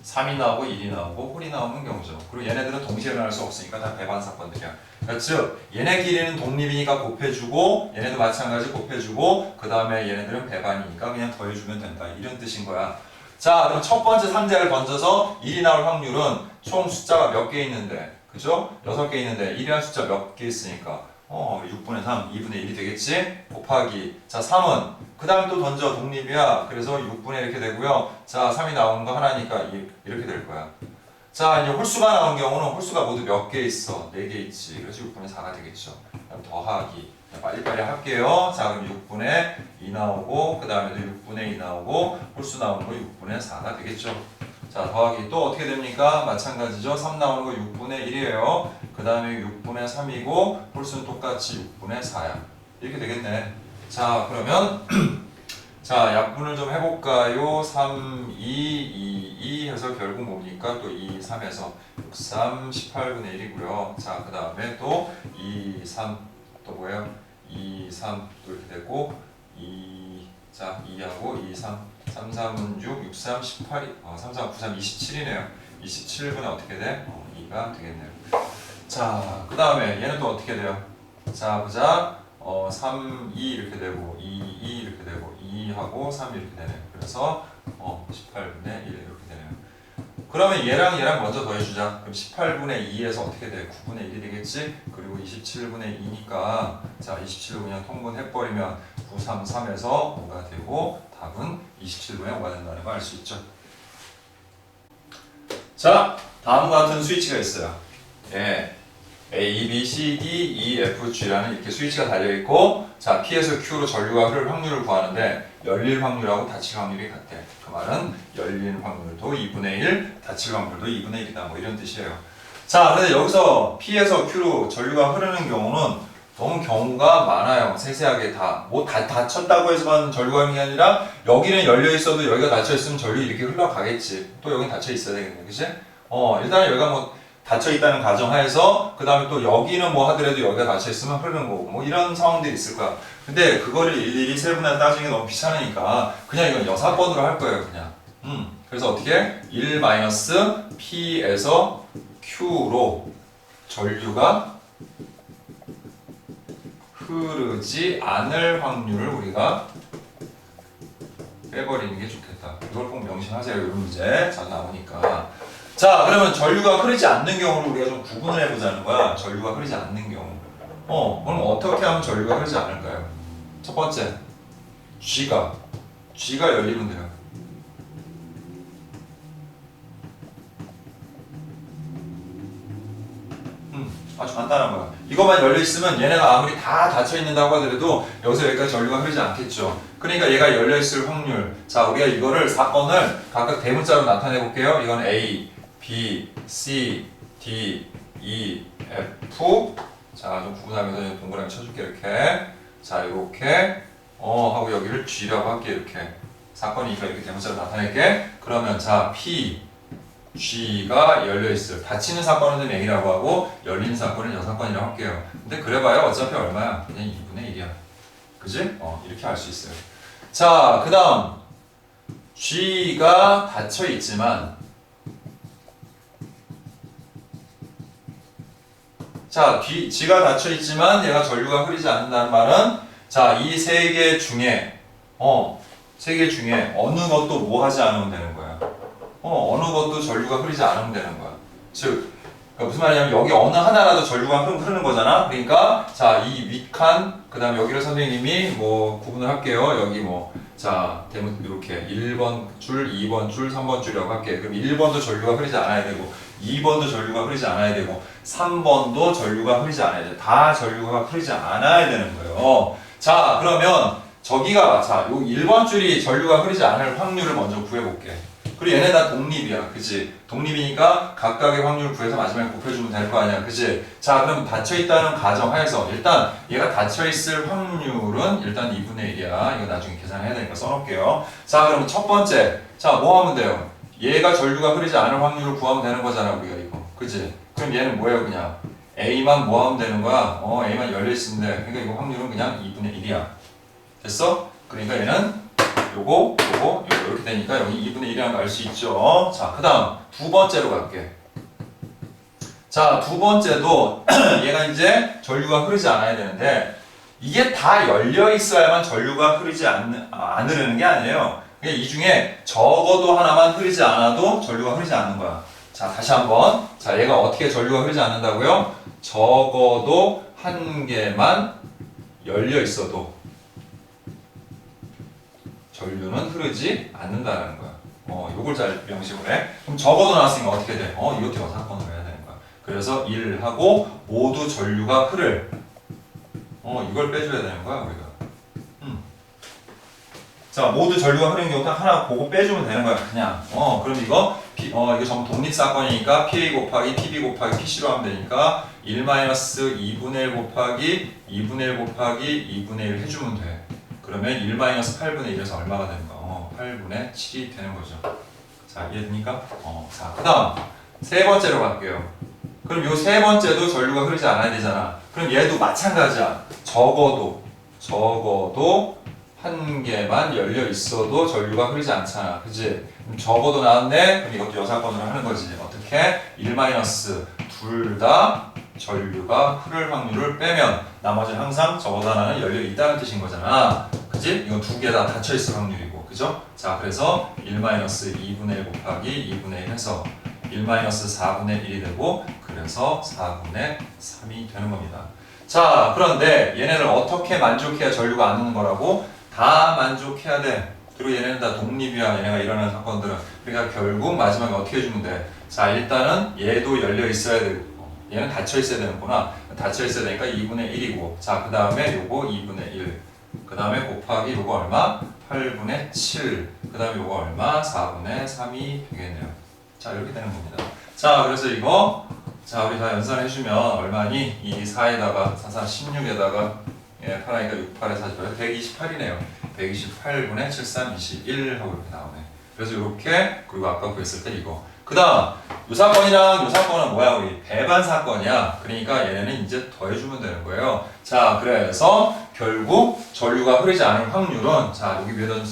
3이 나오고 1이 나오고 홀이 나오는 경우죠. 그리고 얘네들은 동시에 일어날 수 없으니까 다 배반 사건들이야. 그러니까 즉 얘네끼리는 독립이니까 곱해주고 얘네도 마찬가지 곱해주고 그 다음에 얘네들은 배반이니까 그냥 더해주면 된다. 이런 뜻인 거야. 자 그럼 첫 번째 상자를 던져서 1이 나올 확률은 총 숫자가 몇 개 있는데 그죠? 6개 있는데 1이라는 숫자 몇 개 있으니까 6분의 3, 2분의 1이 되겠지? 곱하기 자 3은 그 다음 또 던져 독립이야. 그래서 6분의 이렇게 되고요. 자 3이 나오는 거 하나니까 이렇게 될 거야. 자 이제 홀수가 나온 경우는 홀수가 모두 몇 개 있어? 4개 있지. 그래서 6분의 4가 되겠죠. 그럼 더하기 빨리빨리 할게요. 자 그럼 6분의 2 나오고 그 다음에도 6분의 2 나오고 홀수 나오는 거 6분의 4가 되겠죠. 자 더하기 또 어떻게 됩니까? 마찬가지죠. 3 나오는 거 6분의 1이에요. 그 다음에 6분의 3이고 홀수는 똑같이 6분의 4야. 이렇게 되겠네. 자 그러면 자 약분을 좀 해볼까요? 3, 2, 2 해서 결국 뭡니까? 또 2, 3에서 6, 3, 18분의 1이고요. 자 그 다음에 또 2, 3 또 뭐예요? 2, 3 또 이렇게 되고 2, 자 2하고 2, 3 3, 3은 6, 6, 3, 18이 3, 3, 9, 3, 27이네요. 27분에 어떻게 돼? 2가 되겠네요. 자, 그 다음에 얘는 또 어떻게 돼요? 자, 보자. 3, 2 이렇게 되고 2, 2 이렇게 되고 2하고 3 이렇게 되네요. 그래서 18분의 1 이렇게 되네요. 그러면 얘랑 먼저 더해주자. 그럼 18분의 2에서 어떻게 돼? 9분의 1이 되겠지? 그리고 27분의 2니까 자 27을 그냥 통분해버리면 9, 3, 3에서 5가 되고 답은 27분의 5가 된다는 걸 알 수 있죠. 자, 다음과 같은 스위치가 있어요. 예. A, B, C, D, E, F, G라는 이렇게 스위치가 달려있고 자 P에서 Q로 전류가 흐를 확률을 구하는데 열릴 확률하고 닫힐 확률이 같대. 그 말은 열린 확률도 2분의 1, 닫힐 확률도 2분의 1이다. 뭐 이런 뜻이에요. 자 근데 여기서 P에서 Q로 전류가 흐르는 경우는 너무 경우가 많아요. 세세하게 다. 뭐 닫혔다고 해서만 전류가 흐르는 게 아니라 여기는 열려있어도 여기가 닫혀있으면 전류 이렇게 흘러가겠지. 또 여긴 닫혀있어야 되겠네. 그치? 일단 여기가 뭐 닫혀있다는 가정하에서 그 다음에 또 여기는 뭐 하더라도 여기가 닫혀있으면 흐르는 거고 뭐 이런 상황들이 있을 거야. 근데 그거를 일일이 세분화해서 따지는 게 너무 귀찮으니까 그냥 이건 여사건으로 할 거예요 그냥. 그래서 어떻게? 1-P에서 Q로 전류가 흐르지 않을 확률을 우리가 빼버리는 게 좋겠다. 이걸 꼭 명심하세요. 이런 문제 잘 나오니까. 자, 그러면 전류가 흐르지 않는 경우를 우리가 좀 구분을 해보자는 거야. 전류가 흐르지 않는 경우. 그럼 어떻게 하면 전류가 흐르지 않을까요? 첫 번째, G가 열리면 돼요. 아주 간단한 거야. 이것만 열려있으면 얘네가 아무리 다 닫혀있는다고 하더라도 여기서 여기까지 전류가 흐르지 않겠죠. 그러니까 얘가 열려있을 확률. 자, 우리가 이거를 사건을 각각 대문자로 나타내 볼게요. 이건 A, B, C, D, E, F. 자, 좀 구분하면서 동그라미 쳐줄게, 이렇게. 자, 이렇게. 하고 여기를 G라고 할게, 이렇게. 사건이니까 이렇게 대문자로 나타낼게. 그러면 자, P, G가 열려있어요. 닫히는 사건은 A라고 하고 열리는 사건은 여사건이라고 할게요. 근데 그래봐야 어차피 얼마야? 그냥 2분의 1이야. 그지? 이렇게 알 수 있어요. 자, 그 다음 G가 닫혀있지만 자, G가 닫혀있지만 얘가 전류가 흐르지 않는다는 말은 자, 이 세 개 중에 세 개 중에 어느 것도 뭐 하지 않으면 되는 거야. 어느 것도 전류가 흐르지 않으면 되는 거야. 즉, 그러니까 무슨 말이냐면 여기 어느 하나라도 전류가 흐르는 거잖아. 그러니까 자, 이 윗칸, 그 다음에 여기를 선생님이 뭐 구분을 할게요. 여기 뭐, 자, 대문 이렇게 1번 줄, 2번 줄, 3번 줄이라고 할게. 그럼 1번도 전류가 흐르지 않아야 되고, 2번도 전류가 흐르지 않아야 되고, 3번도 전류가 흐르지 않아야 돼. 다 전류가 흐르지 않아야 되는 거예요. 자, 그러면 저기가, 자, 요 1번 줄이 전류가 흐르지 않을 확률을 먼저 구해볼게. 그리고 얘네 다 독립이야. 그치? 독립이니까 각각의 확률 구해서 마지막에 곱해주면 될 거 아니야. 그치? 자, 그럼 닫혀있다는 가정하에서 일단 얘가 닫혀있을 확률은 일단 2분의 1이야. 이거 나중에 계산해야 되니까 써놓을게요. 자, 그럼 첫 번째. 자, 뭐 하면 돼요? 얘가 전류가 흐르지 않을 확률을 구하면 되는 거잖아. 우리가 이거. 그치? 그럼 얘는 뭐예요? 그냥 A만 뭐 하면 되는 거야? A만 열려있으면 돼. 그러니까 이거 확률은 그냥 2분의 1이야. 됐어? 그러니까 얘는 요거 이렇게 되니까 여기 2분의 1이라는 거 알 수 있죠. 자, 그 다음 두 번째로 갈게. 자, 두 번째도 얘가 이제 전류가 흐르지 않아야 되는데 이게 다 열려 있어야만 전류가 흐르지 안 흐르는 게 아니에요. 그러니까 이 중에 적어도 하나만 흐르지 않아도 전류가 흐르지 않는 거야. 자, 다시 한번. 자, 얘가 어떻게 전류가 흐르지 않는다고요? 적어도 한 개만 열려 있어도 전류는 흐르지 않는다는 거야. 요걸 잘 명심을 해. 그럼 적어도 나왔으니까 어떻게 돼? 이것도 여사건으로 해야 되는 거야. 그래서 1하고 모두 전류가 흐를. 이걸 빼줘야 되는 거야, 우리가. 자, 모두 전류가 흐르는 경우 딱 하나 보고 빼주면 되는 거야, 그냥. 그럼 이거 전부 독립사건이니까 PA 곱하기 PB 곱하기 PC로 하면 되니까 1-2분의 1 곱하기 2분의 1 곱하기 2분의 1 해주면 돼. 그러면 1-8분의 1에서 얼마가 되는 거야? 8분의 7이 되는 거죠. 자, 이해됩니까? 자, 그 다음 세 번째로 갈게요. 그럼 요 세 번째도 전류가 흐르지 않아야 되잖아. 그럼 얘도 마찬가지야. 적어도 한 개만 열려 있어도 전류가 흐르지 않잖아. 그치? 그럼 적어도 나왔네? 그럼 이것도 여사건으로 하는 거지. 어떻게? 1- 둘 다 전류가 흐를 확률을 빼면 나머지는 항상 적어도 하나는 열려 있다는 뜻인 거잖아. 그치? 이건 두 개 다 닫혀 있을 확률이고. 그죠? 자, 그래서 1-2분의 1 곱하기 2분의 1 해서 1-4분의 1이 되고 그래서 4분의 3이 되는 겁니다. 자, 그런데 얘네를 어떻게 만족해야 전류가 안 흐는 거라고? 다 만족해야 돼. 그리고 얘네는 다 독립이야. 얘네가 일어나는 사건들은. 그러니까 결국 마지막에 어떻게 해주면 돼? 자, 일단은 얘도 열려 있어야 되고 얘는 닫혀 있어야 되는구나. 닫혀 있어야 되니까 2분의 1이고 자, 그 다음에 요거 2분의 1 그 다음에 곱하기 요거 얼마? 8분의 7 그 다음에 요거 얼마? 4분의 3이 되겠네요. 자, 이렇게 되는 겁니다. 자, 그래서 이거 자, 우리 다 연산해주면 얼마니? 이 4에다가 4, 16에다가 8하니까 6, 8에 4, 128이네요. 128분의 7, 3, 21 하고 이렇게 나오네. 그래서 이렇게, 그리고 아까 구했을 때 이거. 그 다음, 요 사건이랑 요 사건은 뭐야? 우리 배반 사건이야. 그러니까 얘네는 이제 더해주면 되는 거예요. 자, 그래서 결국 전류가 흐르지 않을 확률은, 자, 여기 위에다 좀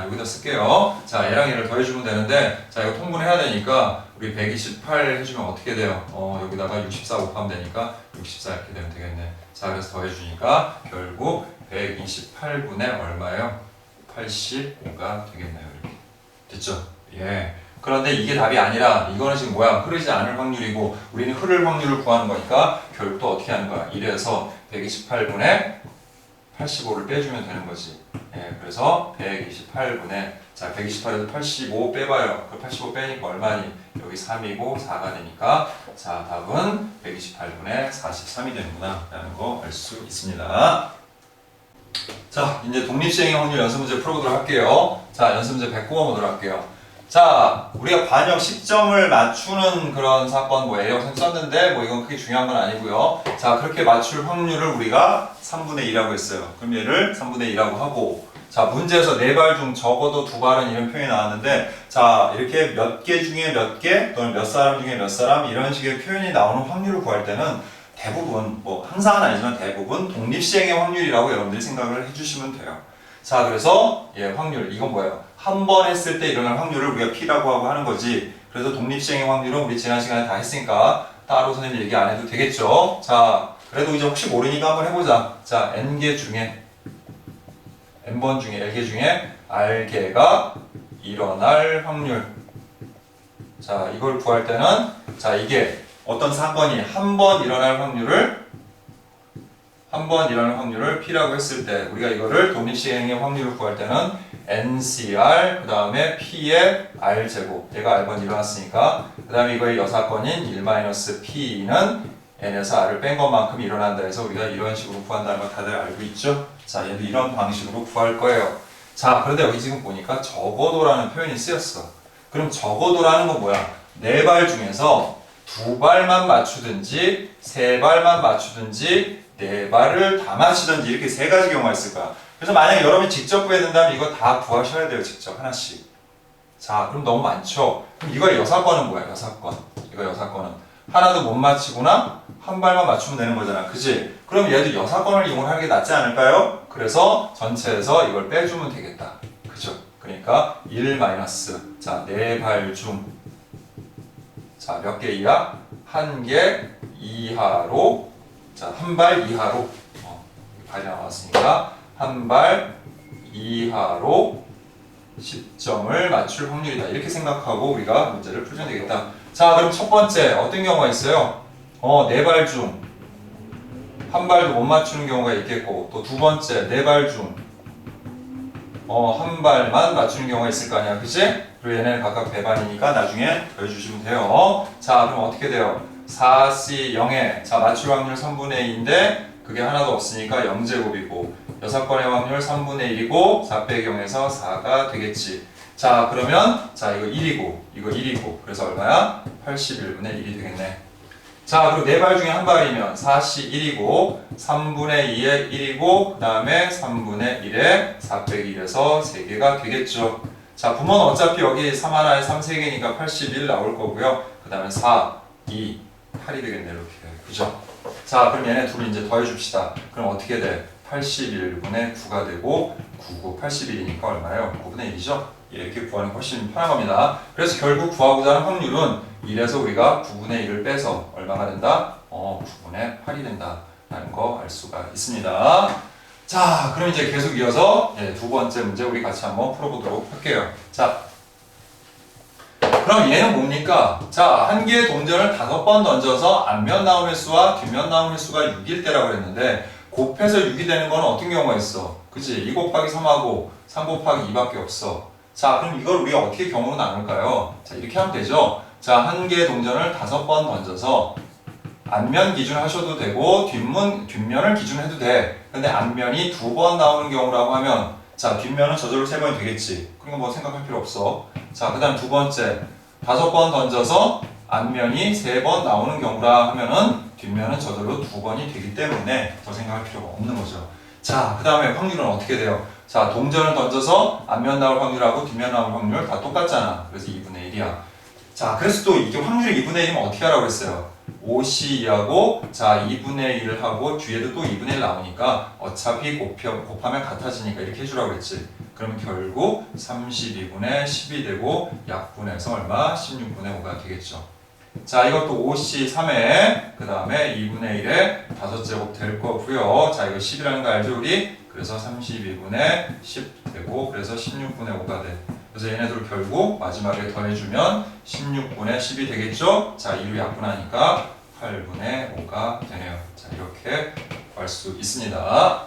여기다 쓸게요. 자, 얘랑 얘를 더해주면 되는데, 자, 이거 통분해야 되니까, 우리 128 해주면 어떻게 돼요? 여기다가 64 곱하면 되니까, 64 이렇게 되면 되겠네. 자, 그래서 더해주니까, 결국 128분의 얼마예요? 85가 되겠네요. 이렇게. 됐죠? 예. 그런데 이게 답이 아니라 이거는 지금 뭐야? 흐르지 않을 확률이고 우리는 흐를 확률을 구하는 거니까 결국 또 어떻게 하는 거야? 1에서 128분의 85를 빼주면 되는 거지. 예, 그래서 128분의 자 128에서 85 빼봐요. 그 85 빼니까 얼마니? 여기 3이고 4가 되니까 자 답은 128분의 43이 되는구나 라는 거 알 수 있습니다. 자 이제 독립시행의 확률 연습 문제 풀어보도록 할게요. 자 연습 문제 109번 보도록 할게요. 자, 우리가 반역 10점을 맞추는 그런 사건, 뭐 A형생 썼는데, 뭐 이건 크게 중요한 건 아니고요. 자, 그렇게 맞출 확률을 우리가 3분의 2라고 했어요. 그럼 얘를 3분의 2라고 하고, 자, 문제에서 4발 중 적어도 2발은 이런 표현이 나왔는데, 자, 이렇게 몇 개 중에 몇 개, 또는 몇 사람 중에 몇 사람, 이런 식의 표현이 나오는 확률을 구할 때는 대부분, 뭐 항상은 아니지만 대부분 독립시행의 확률이라고 여러분들이 생각을 해주시면 돼요. 자, 그래서 예, 확률 이건 뭐예요? 한 번 했을 때 일어날 확률을 우리가 P라고 하고 하는 거지. 그래서 독립시행의 확률은 우리 지난 시간에 다 했으니까 따로 선생님 얘기 안 해도 되겠죠. 자, 그래도 이제 혹시 모르니까 한번 해보자. 자, N개 중에 N번 중에 L개 중에 R개가 일어날 확률. 자, 이걸 구할 때는 자, 이게 어떤 사건이 한 번 일어날 확률을 P라고 했을 때 우리가 이거를 독립시행의 확률을 구할 때는 NCR 그 다음에 P의 R제곱 얘가 R번 일어났으니까 그 다음에 이거의 여사건인 1-P는 N에서 R을 뺀 것만큼 일어난다 해서 우리가 이런 식으로 구한다는 거 다들 알고 있죠? 자 얘도 이런 방식으로 구할 거예요. 자 그런데 여기 지금 보니까 적어도라는 표현이 쓰였어. 그럼 적어도라는 건 뭐야? 4발 중에서 2발만 맞추든지 3발만 맞추든지 4발을 다 맞추든지 이렇게 3가지 경우가 있을 거야. 그래서 만약에 여러분이 직접 구해야 된다면 이거 다 구하셔야 돼요. 직접 하나씩. 자 그럼 너무 많죠? 그럼 이거의 여사건은 뭐야? 여사건. 이거 여사건은 하나도 못 맞히거나 한 발만 맞추면 되는 거잖아. 그지? 그럼 얘도 여사건을 이용하는 게 낫지 않을까요? 그래서 전체에서 이걸 빼주면 되겠다. 그죠? 그러니까 1 마이너스 자 4발 중 자 몇 개 이하? 1개 이하로 자, 한 발 이하로 발이 나왔으니까 한 발 이하로 10점을 맞출 확률이다. 이렇게 생각하고 우리가 문제를 풀면 되겠다. 자, 그럼 첫 번째 어떤 경우가 있어요? 4발 중 한 발도 못 맞추는 경우가 있겠고 또 두 번째 4발 중 한 발만 맞추는 경우가 있을 거 아니야. 그치? 그리고 얘네는 각각 배반이니까 나중에 더해주시면 돼요. 자, 그럼 어떻게 돼요? 4C 0에 자 맞출 확률 3분의 2인데 그게 하나도 없으니까 0제곱이고 6번의 확률 3분의 1이고 4 빼기 0에서 4가 되겠지. 자 그러면 자 이거 1이고 이거 1이고 그래서 얼마야? 81분의 1이 되겠네. 자 그리고 4발 중에 한 발이면 4C 1이고 3분의 2에 1이고 그 다음에 3분의 1에 4 빼기 1에서 3개가 되겠죠. 자 부모는 어차피 여기 3 하나에 3 3개니까 81 나올 거고요. 그 다음에 4, 2, 8이 되겠네 이렇게. 그죠? 자 그럼 얘네 둘이 이제 더해줍시다. 그럼 어떻게 돼? 81분의 9가 되고 9고 81이니까 얼마예요? 9분의 1이죠? 이렇게 구하는 게 훨씬 편한 겁니다. 그래서 결국 구하고자 하는 확률은 1에서 우리가 9분의 1을 빼서 얼마가 된다? 9분의 8이 된다 라는 거 알 수가 있습니다. 자 그럼 이제 계속 이어서 두 번째 문제 우리 같이 한번 풀어보도록 할게요. 자 그럼 얘는 뭡니까? 자, 한 개의 동전을 5번 던져서 앞면 나온 횟수와 뒷면 나온 횟수가 6일 때라고 했는데 곱해서 6이 되는 건 어떤 경우가 있어? 그치? 2 곱하기 3하고 3 곱하기 2밖에 없어. 자, 그럼 이걸 우리가 어떻게 경우로 나눌까요? 자, 이렇게 하면 되죠? 자, 한 개의 동전을 5번 던져서 앞면 기준 하셔도 되고 뒷면을 기준 해도 돼. 근데 앞면이 2번 나오는 경우라고 하면 자, 뒷면은 저절로 3번이 되겠지. 그러니까 뭐 생각할 필요 없어. 자, 그 다음 두 번째 5번 던져서 앞면이 3번 나오는 경우라 하면은 뒷면은 저절로 2번이 되기 때문에 더 생각할 필요가 없는 거죠. 자, 그 다음에 확률은 어떻게 돼요? 자, 동전을 던져서 앞면 나올 확률하고 뒷면 나올 확률 다 똑같잖아. 그래서 2분의 1이야. 자, 그래서 또 이게 확률이 2분의 1이면 어떻게 하라고 그랬어요? 5C2하고 자 2분의 1하고 뒤에도 또 2분의 1 나오니까 어차피 곱하면 같아지니까 이렇게 해주라고 그랬지. 그러면 결국 32분의 10이 되고 약분해서 얼마? 16분의 5가 되겠죠. 자, 이것도 5C3에 그 다음에 2분의 1에 5제곱 될 거고요. 자, 이거 10이라는 거 알죠 우리? 그래서 32분의 10 되고 그래서 16분의 5가 돼. 그래서 얘네들 결국 마지막에 더해주면 16분의 10이 되겠죠? 자, 2로 약분하니까 8분의 5가 되네요. 자, 이렇게 구할 수 있습니다.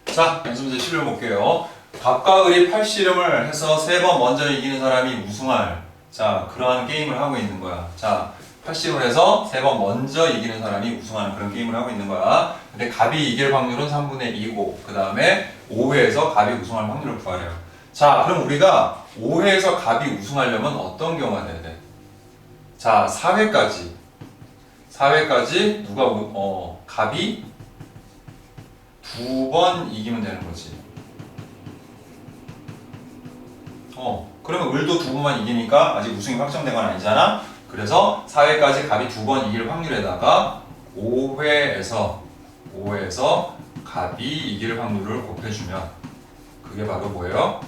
자, 연습문제 실력 볼게요. 갑과 을이 팔씨름을 해서 3번 먼저 이기는 사람이 우승할 자, 그러한 게임을 하고 있는 거야. 자, 팔씨름을 해서 3번 먼저 이기는 사람이 우승하는 그런 게임을 하고 있는 거야. 근데 갑이 이길 확률은 3분의 2고 그 다음에 5회에서 갑이 우승할 확률을 구하래요. 자, 그럼 우리가 5회에서 갑이 우승하려면 어떤 경우가 돼야 돼? 자, 4회까지 누가 갑이 2번 이기면 되는 거지. 그러면 을도 2번만 이기니까 아직 우승이 확정된 건 아니잖아. 그래서 4회까지 갑이 2번 이길 확률에다가 5회에서 갑이 이길 확률을 곱해주면 그게 바로 뭐예요?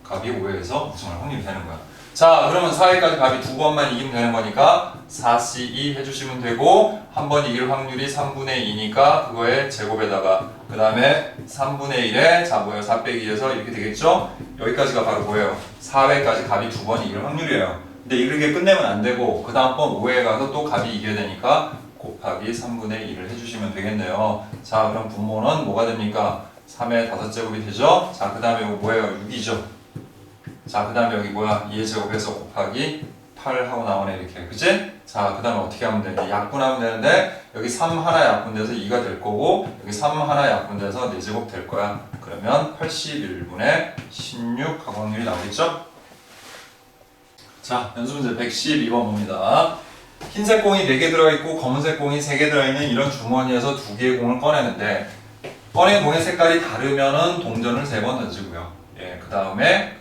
갑이 5회에서 우승할 확률이 되는 거야. 자, 그러면 4회까지 갑이 2번만 이기면 되는 거니까 4C2 해주시면 되고 한 번 이길 확률이 3분의 2니까 그거에 제곱에다가 그 다음에 3분의 1에 자 뭐예요? 4 빼기 2에서 이렇게 되겠죠? 여기까지가 바로 뭐예요? 4회까지 갑이 2번 이길 확률이에요. 근데 이렇게 끝내면 안 되고 그 다음번 5회에 가서 또 갑이 이겨야 되니까 곱하기 3분의 1을 해주시면 되겠네요. 자, 그럼 분모는 뭐가 됩니까? 3의 5제곱이 되죠? 자, 그 다음에 이거 뭐예요? 6이죠? 자, 그 다음에 여기 뭐야? 2의 제곱해서 곱하기 8 하고 나오네 이렇게. 그치? 자, 그 다음에 어떻게 하면 돼? 약분하면 되는데 여기 3 하나 약분돼서 2가 될 거고 여기 3 하나 약분돼서 4제곱 될 거야. 그러면 81분의 16 각확률이 나오겠죠? 자, 연습문제 112번 봅니다. 흰색 공이 4개 들어있고 검은색 공이 3개 들어있는 이런 주머니에서 2개의 공을 꺼내는데 꺼낸 공의 색깔이 다르면은 동전을 3번 던지고요. 예, 그 다음에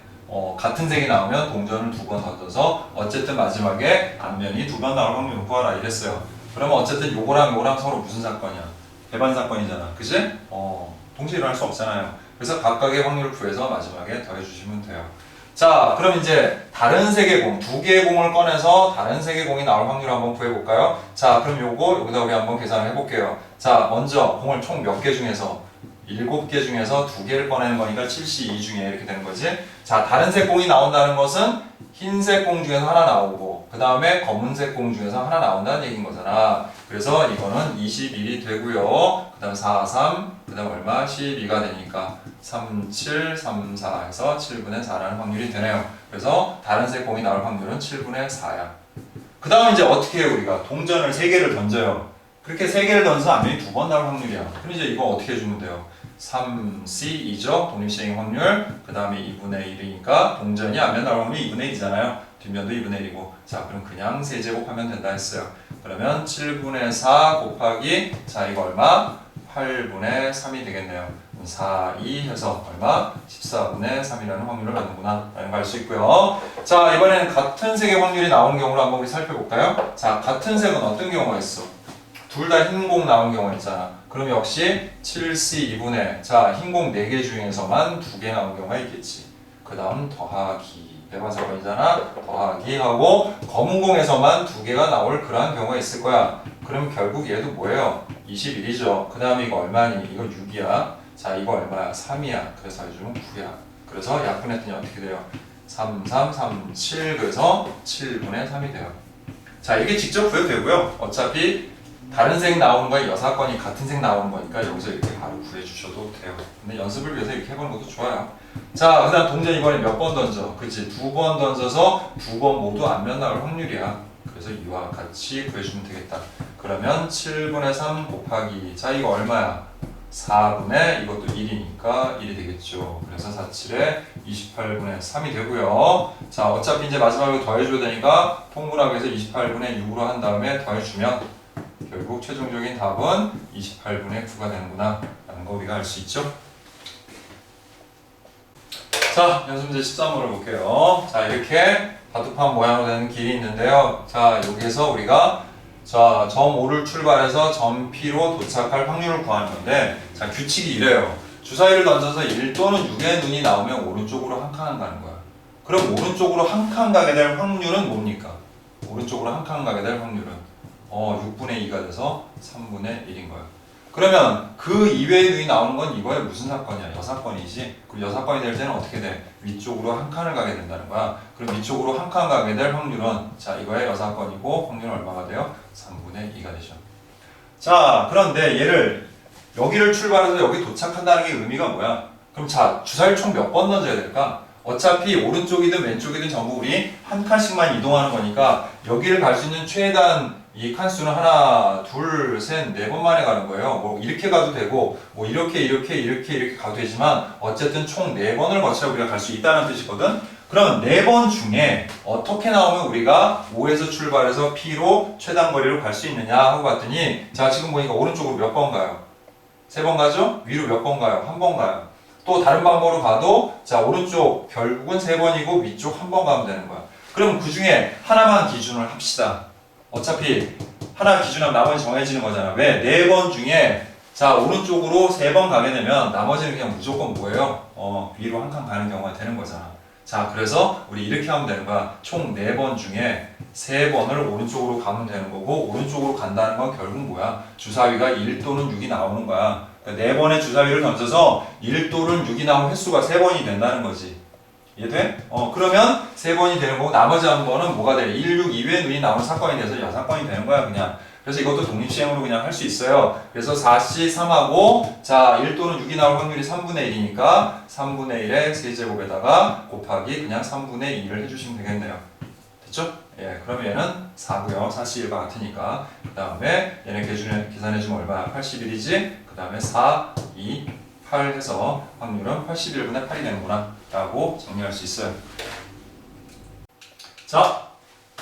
같은 색이 나오면 동전을 2번 던져서 어쨌든 마지막에 앞면이 2번 나올 확률을 구하라 이랬어요. 그러면 어쨌든 요거랑 요거랑 서로 무슨 사건이야? 배반 사건이잖아. 그치? 동시에 일어날 수 없잖아요. 그래서 각각의 확률을 구해서 마지막에 더해주시면 돼요. 자, 그럼 이제 다른 색의 공, 2개의 공을 꺼내서 다른 색의 공이 나올 확률 한번 구해볼까요? 자, 그럼 여기다 우리 한번 계산을 해볼게요. 자, 먼저 공을 총 몇 개 중에서 7개 중에서 2개를 꺼내는 거니까 7C2 중에 이렇게 되는 거지. 자, 다른 색 공이 나온다는 것은 흰색 공 중에서 하나 나오고 그 다음에 검은색 공 중에서 하나 나온다는 얘기인 거잖아. 그래서 이거는 21이 되고요. 그 다음 4, 3, 그 다음 얼마? 12가 되니까 3, 7, 3, 4 해서 7분의 4라는 확률이 되네요. 그래서 다른 색 공이 나올 확률은 7분의 4야. 그 다음 이제 어떻게 해요? 우리가 동전을 3개를 던져요. 그렇게 3개를 던져서 앞면이 2번 나올 확률이야. 그럼 이제 이거 어떻게 해주면 돼요? 3C2죠. 독립시행 확률. 그 다음에 2분의 1이니까 동전이 앞면 나올 확률이 2분의 1이잖아요. 뒷면도 2분의 1이고. 자, 그럼 그냥 세제곱하면 된다 했어요. 그러면 7분의 4 곱하기 자, 이거 얼마? 8분의 3이 되겠네요. 4, 2 해서 얼마? 14분의 3이라는 확률을 갖는구나 라는 걸 알 수 있고요. 자, 이번에는 같은 색의 확률이 나오는 경우를 한번 우리 살펴볼까요? 자, 같은 색은 어떤 경우가 있어? 둘 다 흰 공 나온 경우가 있잖아. 그럼 역시 7C2분의 자, 흰 공 4개 중에서만 2개 나온 경우가 있겠지. 그 다음 더하기 배반사건이잖아. 더하기 하고 검은 공에서만 2개가 나올 그러한 경우가 있을 거야. 그럼 결국 얘도 뭐예요? 21이죠. 그 다음에 이거 얼마니? 이거 6이야. 자, 이거 얼마야? 3이야. 그래서 해주면 9야. 그래서 약분했더니 어떻게 돼요? 3, 3, 3, 7 그래서 7분의 3이 돼요. 자, 이게 직접 구해도 되고요. 어차피 다른 색 나오는 거에 여사건이 같은 색 나오는 거니까 여기서 이렇게 바로 구해주셔도 돼요. 근데 연습을 위해서 이렇게 해보는 것도 좋아요. 자, 그 다음 동전 이번에 몇 번 던져? 그치? 2번 던져서 2번 모두 앞면 나올 확률이야. 그래서 이와 같이 구해주면 되겠다. 그러면 7분의 3 곱하기 자, 이거 얼마야? 4분의 이것도 1이니까 1이 되겠죠. 그래서 4, 7에 28분의 3이 되고요. 자, 어차피 이제 마지막으로 더해줘야 되니까 통분하기 위해서 28분의 6으로 한 다음에 더해주면 결국 최종적인 답은 28분의 9가 되는구나 라는 거 우리가 알 수 있죠. 자, 연습 문제 13번을 볼게요. 자, 이렇게 바둑판 모양으로 되는 길이 있는데요. 자, 여기에서 우리가 자, 점 O를 출발해서 점 P로 도착할 확률을 구하는 건데, 자, 규칙이 이래요. 주사위를 던져서 1 또는 6의 눈이 나오면 오른쪽으로 한 칸 가는 거야. 그럼 오른쪽으로 한 칸 가게 될 확률은 뭡니까? 오른쪽으로 한 칸 가게 될 확률은 6분의 2가 돼서 3분의 1인 거야. 그러면 그 이외의 눈이 나오는 건 이거에 무슨 사건이야? 여사건이지. 그럼 여사건이 될 때는 어떻게 돼? 위쪽으로 한 칸을 가게 된다는 거야. 그럼 위쪽으로 한 칸 가게 될 확률은 자, 이거의 여사건이고 확률은 얼마가 돼요? 3분의 2가 되죠. 자, 그런데 얘를 여기를 출발해서 여기 도착한다는 게 의미가 뭐야? 그럼 자, 주사위를 총 몇 번 던져야 될까? 어차피 오른쪽이든 왼쪽이든 전부 우리 한 칸씩만 이동하는 거니까 여기를 갈 수 있는 최단 이 칸수는 하나, 둘, 셋, 네 번 만에 가는 거예요. 뭐 이렇게 가도 되고 뭐 이렇게 가도 되지만 어쨌든 총 네 번을 거쳐야 우리가 갈 수 있다는 뜻이거든. 그럼 네 번 중에 어떻게 나오면 우리가 5에서 출발해서 P로 최단 거리로 갈 수 있느냐 하고 봤더니 자, 지금 보니까 오른쪽으로 몇 번 가요? 3번 가죠? 위로 몇 번 가요? 1번 가요. 또 다른 방법으로 가도 자, 오른쪽 결국은 3번이고 위쪽 1번 가면 되는 거야. 그럼 그 중에 하나만 기준을 합시다. 어차피 하나 기준하면 나머지 정해지는 거잖아. 왜? 4번 중에 자, 오른쪽으로 3번 가게 되면 나머지는 그냥 무조건 뭐예요? 위로 한 칸 가는 경우가 되는 거잖아. 자, 그래서 우리 이렇게 하면 되는 거야. 총 4번 중에 3번을 오른쪽으로 가면 되는 거고, 오른쪽으로 간다는 건 결국 뭐야? 주사위가 1 또는 6이 나오는 거야. 그러니까 4번의 주사위를 던져서 1 또는 6이 나온 횟수가 3번이 된다는 거지. 이해돼? 그러면 3번이 되는 거고, 나머지 한 번은 뭐가 돼? 1, 6 이외의 눈이 나오는 사건이 돼서 여사건이 되는 거야, 그냥. 그래서 이것도 독립시행으로 그냥 할 수 있어요. 그래서 4C 3하고, 자, 1 또는 6이 나올 확률이 3분의 1이니까, 3분의 1의 세제곱에다가 곱하기 그냥 3분의 2를 해주시면 되겠네요. 됐죠? 예, 그러면 얘는 4고요. 4C 1과 같으니까. 그 다음에 얘네 계산해주면 얼마야? 81이지? 그 다음에 4, 2, 8 해서 확률은 81분의 8이 되는구나 라고 정리할 수 있어요. 자,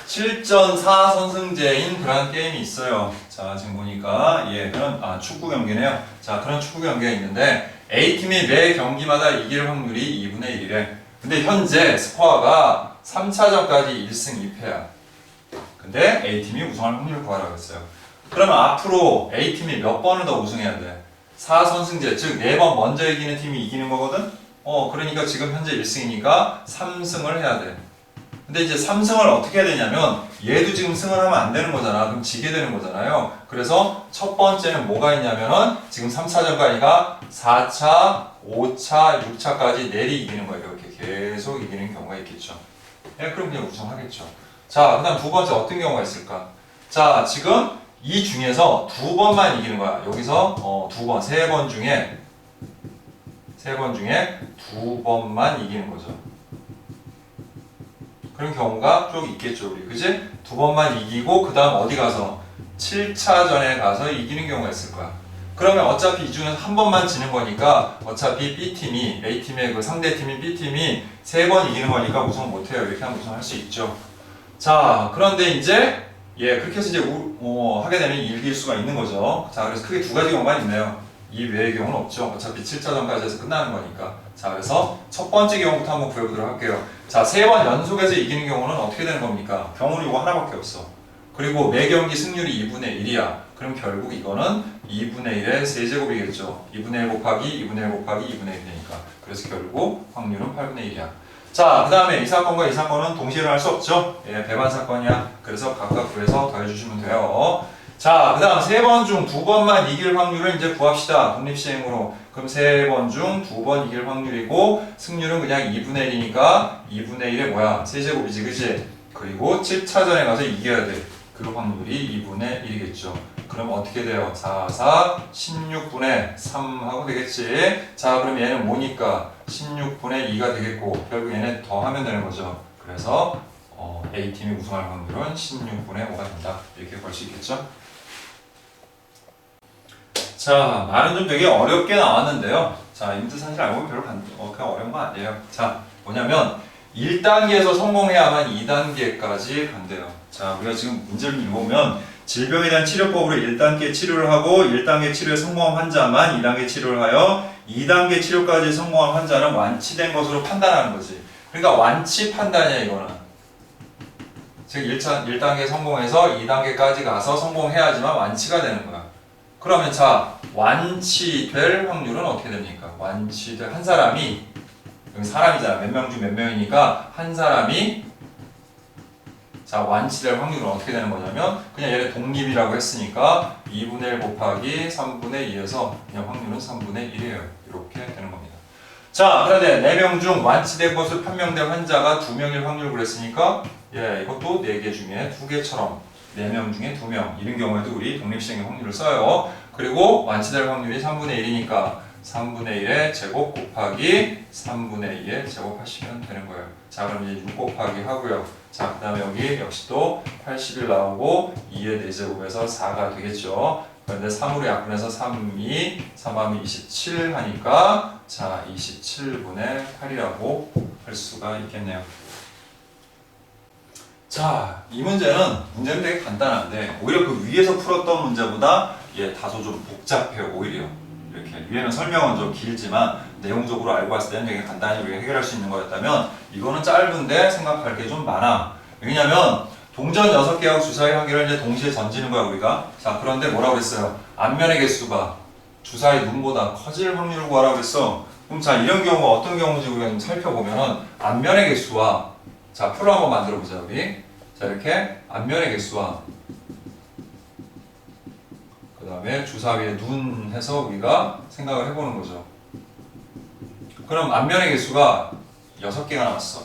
7.4 선승제인 그런 게임이 있어요. 자, 지금 보니까 그런 축구 경기네요. 자, 그런 축구 경기가 있는데 A팀이 매 경기마다 이길 확률이 2분의 1이래. 근데 현재 스코어가 3차전까지 1승 2패야. 근데 A팀이 우승할 확률을 구하라고 했어요. 그러면 앞으로 A팀이 몇 번을 더 우승해야 돼? 4선승제, 즉 4번 먼저 이기는 팀이 이기는 거거든? 그러니까 지금 현재 1승이니까 3승을 해야 돼. 근데 이제 3승을 어떻게 해야 되냐면 얘도 지금 승을 하면 안 되는 거잖아. 그럼 지게 되는 거잖아요. 그래서 첫 번째는 뭐가 있냐면은 지금 3차전까지가 4차, 5차, 6차까지 내리 이기는 거예요. 이렇게 계속 이기는 경우가 있겠죠. 그럼 그냥 우승하겠죠. 자, 그 다음 두 번째 어떤 경우가 있을까? 자, 지금 이 중에서 2번만 이기는 거야. 여기서 2번, 3번 중에 2번만 이기는 거죠. 그런 경우가 쭉 있겠죠, 우리. 그지? 2번만 이기고 그 다음 어디 가서 7차전에 가서 이기는 경우가 있을 거야. 그러면 어차피 이 중에서 한 번만 지는 거니까 어차피 B팀이, A팀의 그 상대팀인 B팀이 3번 이기는 거니까 우승 못해요. 이렇게 하면 우승할 수 있죠. 자, 그런데 이제 그렇게 해서 이제 하게 되면 이길 수가 있는 거죠. 자, 그래서 크게 두 가지 경우가 있네요. 이 외의 경우는 없죠. 어차피 7차전까지 해서 끝나는 거니까. 자, 그래서 첫 번째 경우부터 한번 구해보도록 할게요. 자, 3번 연속해서 이기는 경우는 어떻게 되는 겁니까? 경우는 이거 하나밖에 없어. 그리고 매 경기 승률이 2분의 1이야. 그럼 결국 이거는 2분의 1의 세제곱이겠죠. 2분의 1 곱하기 2분의 1 곱하기 2분의 1 되니까. 그래서 결국 확률은 8분의 1이야. 자, 그 다음에 이 사건과 이 사건은 동시에 일어날 수 없죠. 배반 사건이야. 그래서 각각 구해서 더해주시면 돼요. 자, 그 다음 3번 중 2번만 이길 확률을 이제 구합시다. 독립시행으로. 그럼 3번 중 2번 이길 확률이고 승률은 그냥 2분의 1이니까 2분의 1의 뭐야? 세제곱이지, 그치? 그리고 7차전에 가서 이겨야 돼. 그 확률이 2분의 1이겠죠. 그럼 어떻게 돼요? 4, 4, 16분의 3 하고 되겠지? 자, 그럼 얘는 뭐니까? 16분의 2가 되겠고 결국 얘네 더하면 되는 거죠. 그래서 A팀이 우승할 확률은 16분의 5가 된다. 이렇게 볼 수 있겠죠? 자, 말은 좀 되게 어렵게 나왔는데요. 자, 이 문제 사실 알고 보면 별로 그냥 어려운 거 아니에요. 자, 뭐냐면 1단계에서 성공해야만 2단계까지 간대요. 자, 우리가 지금 문제를 읽어보면 질병에 대한 치료법으로 1단계 치료를 하고 1단계 치료에 성공한 환자만 2단계 치료를 하여 2단계 치료까지 성공한 환자는 완치된 것으로 판단하는 거지. 그러니까 완치 판단이야 이거는. 즉 1단계 성공해서 2단계까지 가서 성공해야지만 완치가 되는 거야. 그러면 자 완치될 확률은 어떻게 됩니까? 완치될 한 사람이 여기 사람이잖아. 몇 명 중 몇 명이니까 한 사람이 자 완치될 확률은 어떻게 되는 거냐면 그냥 얘를 독립이라고 했으니까 2분의 1 곱하기 3분의 2에서 그냥 확률은 3분의 1이에요. 이렇게 되는 겁니다. 자 그런데 4명 중 완치된 것으로 판명된 환자가 2명일 확률 그랬으니까 예 이것도 4개 중에 2개처럼 4명 중에 2명 이런 경우에도 우리 독립시행의 확률을 써요. 그리고 완치될 확률이 3분의 1이니까 3분의 1의 제곱 곱하기 3분의 2의 제곱하시면 되는 거예요. 자 그럼 이제 6 곱하기 하고요. 자 그 다음에 여기 역시 또 80일 나오고 2의 4제곱에서 4가 되겠죠. 그런데 3으로 약분해서 3이 3하면 27 하니까 자 27분의 8이라고 할 수가 있겠네요. 자, 이 문제는 되게 간단한데 오히려 그 위에서 풀었던 문제보다 예, 다소 좀 복잡해요. 오히려 이렇게 위에는 설명은 좀 길지만 내용적으로 알고 봤을 때는 되게 간단히 우리가 해결할 수 있는 거였다면 이거는 짧은데 생각할 게 좀 많아. 왜냐면 동전 6개하고 주사위 1개를 이제 동시에 던지는 거야 우리가. 자 그런데 뭐라고 그랬어요? 앞면의 개수가 주사위 눈보다 커질 확률을 구하라고 그랬어. 그럼 자 이런 경우가 어떤 경우인지 우리가 좀 살펴보면은 앞면의 개수와 자 표를 한번 만들어 보자 우리. 자 이렇게 앞면의 개수와 그 다음에 주사위에 눈 해서 우리가 생각을 해보는 거죠. 그럼 앞면의 개수가 6개가 나왔어.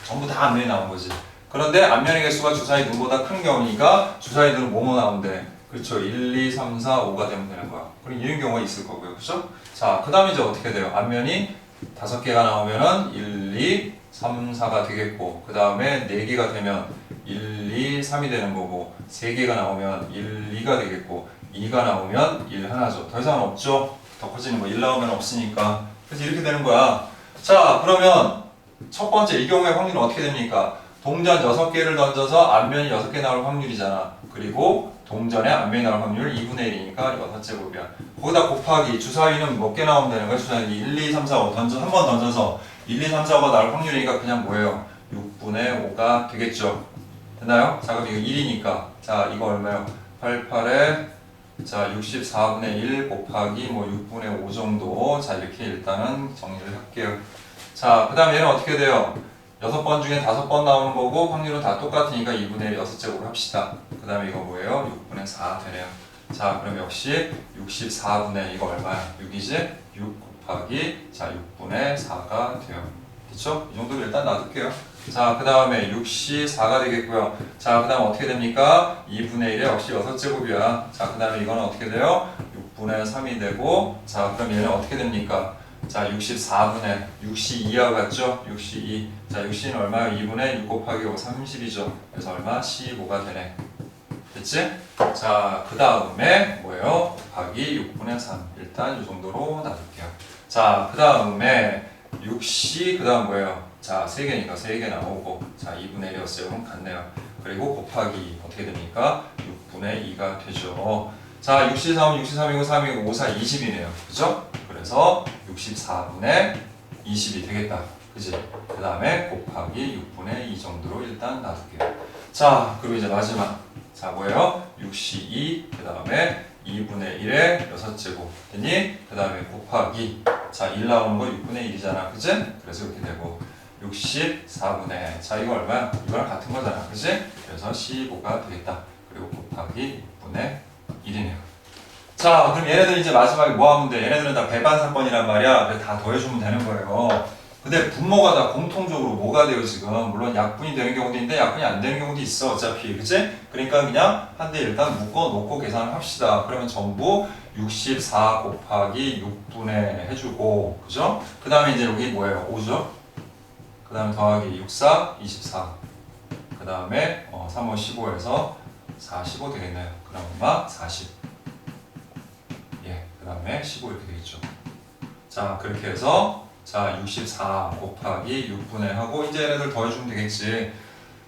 전부 다 앞면이 나온 거지. 그런데 앞면의 개수가 주사위 눈보다 큰 경우니까 주사위 눈은 뭐뭐 나온대? 그렇죠. 1, 2, 3, 4, 5가 되면 되는 거야. 그럼 이런 경우가 있을 거고요. 그렇죠? 자, 그 다음에 이제 어떻게 돼요? 앞면이 5개가 나오면은 1, 2, 3, 4가 되겠고 그 다음에 4개가 되면 1, 2, 3이 되는 거고 3개가 나오면 1, 2가 되겠고 2가 나오면 1 하나죠. 더 이상은 없죠? 더 커지는 거 1 나오면 없으니까. 그래서 이렇게 되는 거야. 자, 그러면 첫 번째 이 경우의 확률은 어떻게 됩니까? 동전 6개를 던져서 앞면이 6개 나올 확률이잖아. 그리고 동전에 앞면이 나올 확률 2분의 1이니까 6제곱이야. 거기다 곱하기 주사위는 몇 개 나오면 되는 거야? 주사위 1, 2, 3, 4, 5 한 번 던져서 1, 2, 3, 4, 5가 나올 확률이니까 그냥 뭐예요? 6분의 5가 되겠죠. 됐나요? 자 그럼 이거 1이니까 자 이거 얼마예요? 88에 자 64분의 1 곱하기 뭐 6분의 5 정도. 자 이렇게 일단은 정리를 할게요. 자 그 다음 얘는 어떻게 돼요? 6번 중에 5번 나오는 거고 확률은 다 똑같으니까 2분의 1 6제곱을 합시다. 그 다음에 이거 뭐예요? 6분의 4 되네요. 자 그럼 역시 64분의 이거 얼마야? 6이지? 6 곱하기 자 6분의 4가 돼요. 그쵸? 이 정도로 일단 놔둘게요. 자 그 다음에 6이 4가 되겠고요. 자 그 다음 어떻게 됩니까? 2분의 1에 역시 6제곱이야. 자 그 다음에 이거는 어떻게 돼요? 6분의 3이 되고 자 그럼 얘는 어떻게 됩니까? 자 64분의 6이 2와 같죠? 6이 2. 자 6이는 얼마요? 2분의 6 곱하기 5 30이죠. 그래서 얼마? 15가 되네. 됐지? 자 그 다음에 뭐예요? 곱하기 6분의 3. 일단 이 정도로 놔둘게요. 자 그 다음에 6이 그 다음 뭐예요? 자 3개니까 3개 나오고 자 2분의 1이었어요. 같네요. 그리고 곱하기 어떻게 됩니까? 6분의 2가 되죠. 자 6이 3은 6이 3이고 3이고 5, 4, 20이네요. 그죠? 그래서 64분의 20이 되겠다. 그지? 그 다음에 곱하기 6분의 2 정도로 일단 놔둘게요. 자 그리고 이제 마지막 자 뭐예요? 6이 2, 그 다음에 2분의 1에 6제곱 됐니? 그 다음에 곱하기 자 1 나오는 거 6분의 1이잖아. 그치? 그래서 이렇게 되고 64분의 자 이거 얼마야? 이거랑 같은 거잖아. 그치? 그래서 15가 되겠다. 그리고 곱하기 6분의 1이네요. 자 그럼 얘네들 이제 마지막에 뭐 하면 돼? 얘네들은 다 배반 사건이란 말이야. 그래서 다 더해주면 되는 거예요. 근데 분모가 다 공통적으로 뭐가 돼요 지금? 물론 약분이 되는 경우도 있는데 약분이 안 되는 경우도 있어 어차피. 그치? 그러니까 그냥 한 대 일단 묶어놓고 계산을 합시다. 그러면 전부 64 곱하기 6분의 해주고 그죠? 그 다음에 이제 여기 뭐예요? 5죠? 그 다음에 더하기 6, 4, 24 그 다음에 3, 5, 15에서 45 되겠네요. 그럼 얼마? 40 예, 그 다음에 15 이렇게 되겠죠. 자 그렇게 해서 자 64 곱하기 6분의 하고 이제 얘네들 더해주면 되겠지.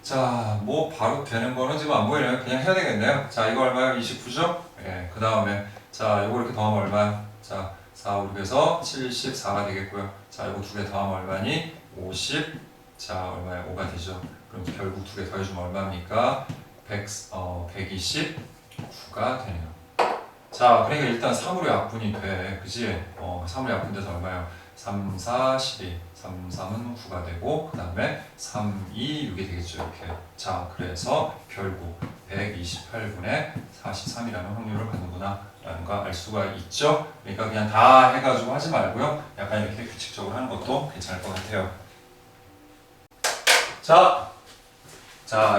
자, 뭐 바로 되는 거는 지금 안 보이네요. 그냥 해야 되겠네요. 자, 이거 얼마야? 29죠? 예, 그 다음에 자, 이거 이렇게 더하면 얼마야? 자, 4, 5, 6에서 74가 되겠고요. 자, 이거 두 개 더하면 얼마니? 50. 자, 얼마야? 5가 되죠. 그럼 결국 두 개 더해주면 얼마입니까? 129가 되네요. 자, 그러니까 일단 3으로 약분이 돼. 그지? 3으로 약분돼서 얼마야? 3, 4, 12. 3, 3은 9가 되고, 그 다음에 3, 2, 6이 되겠죠. 이렇게. 자, 그래서 결국 128분의 43이라는 확률을 갖는구나. 라는 거 알 수가 있죠. 그러니까 그냥 다 해가지고 하지 말고요. 약간 이렇게 규칙적으로 하는 것도 괜찮을 것 같아요. 자,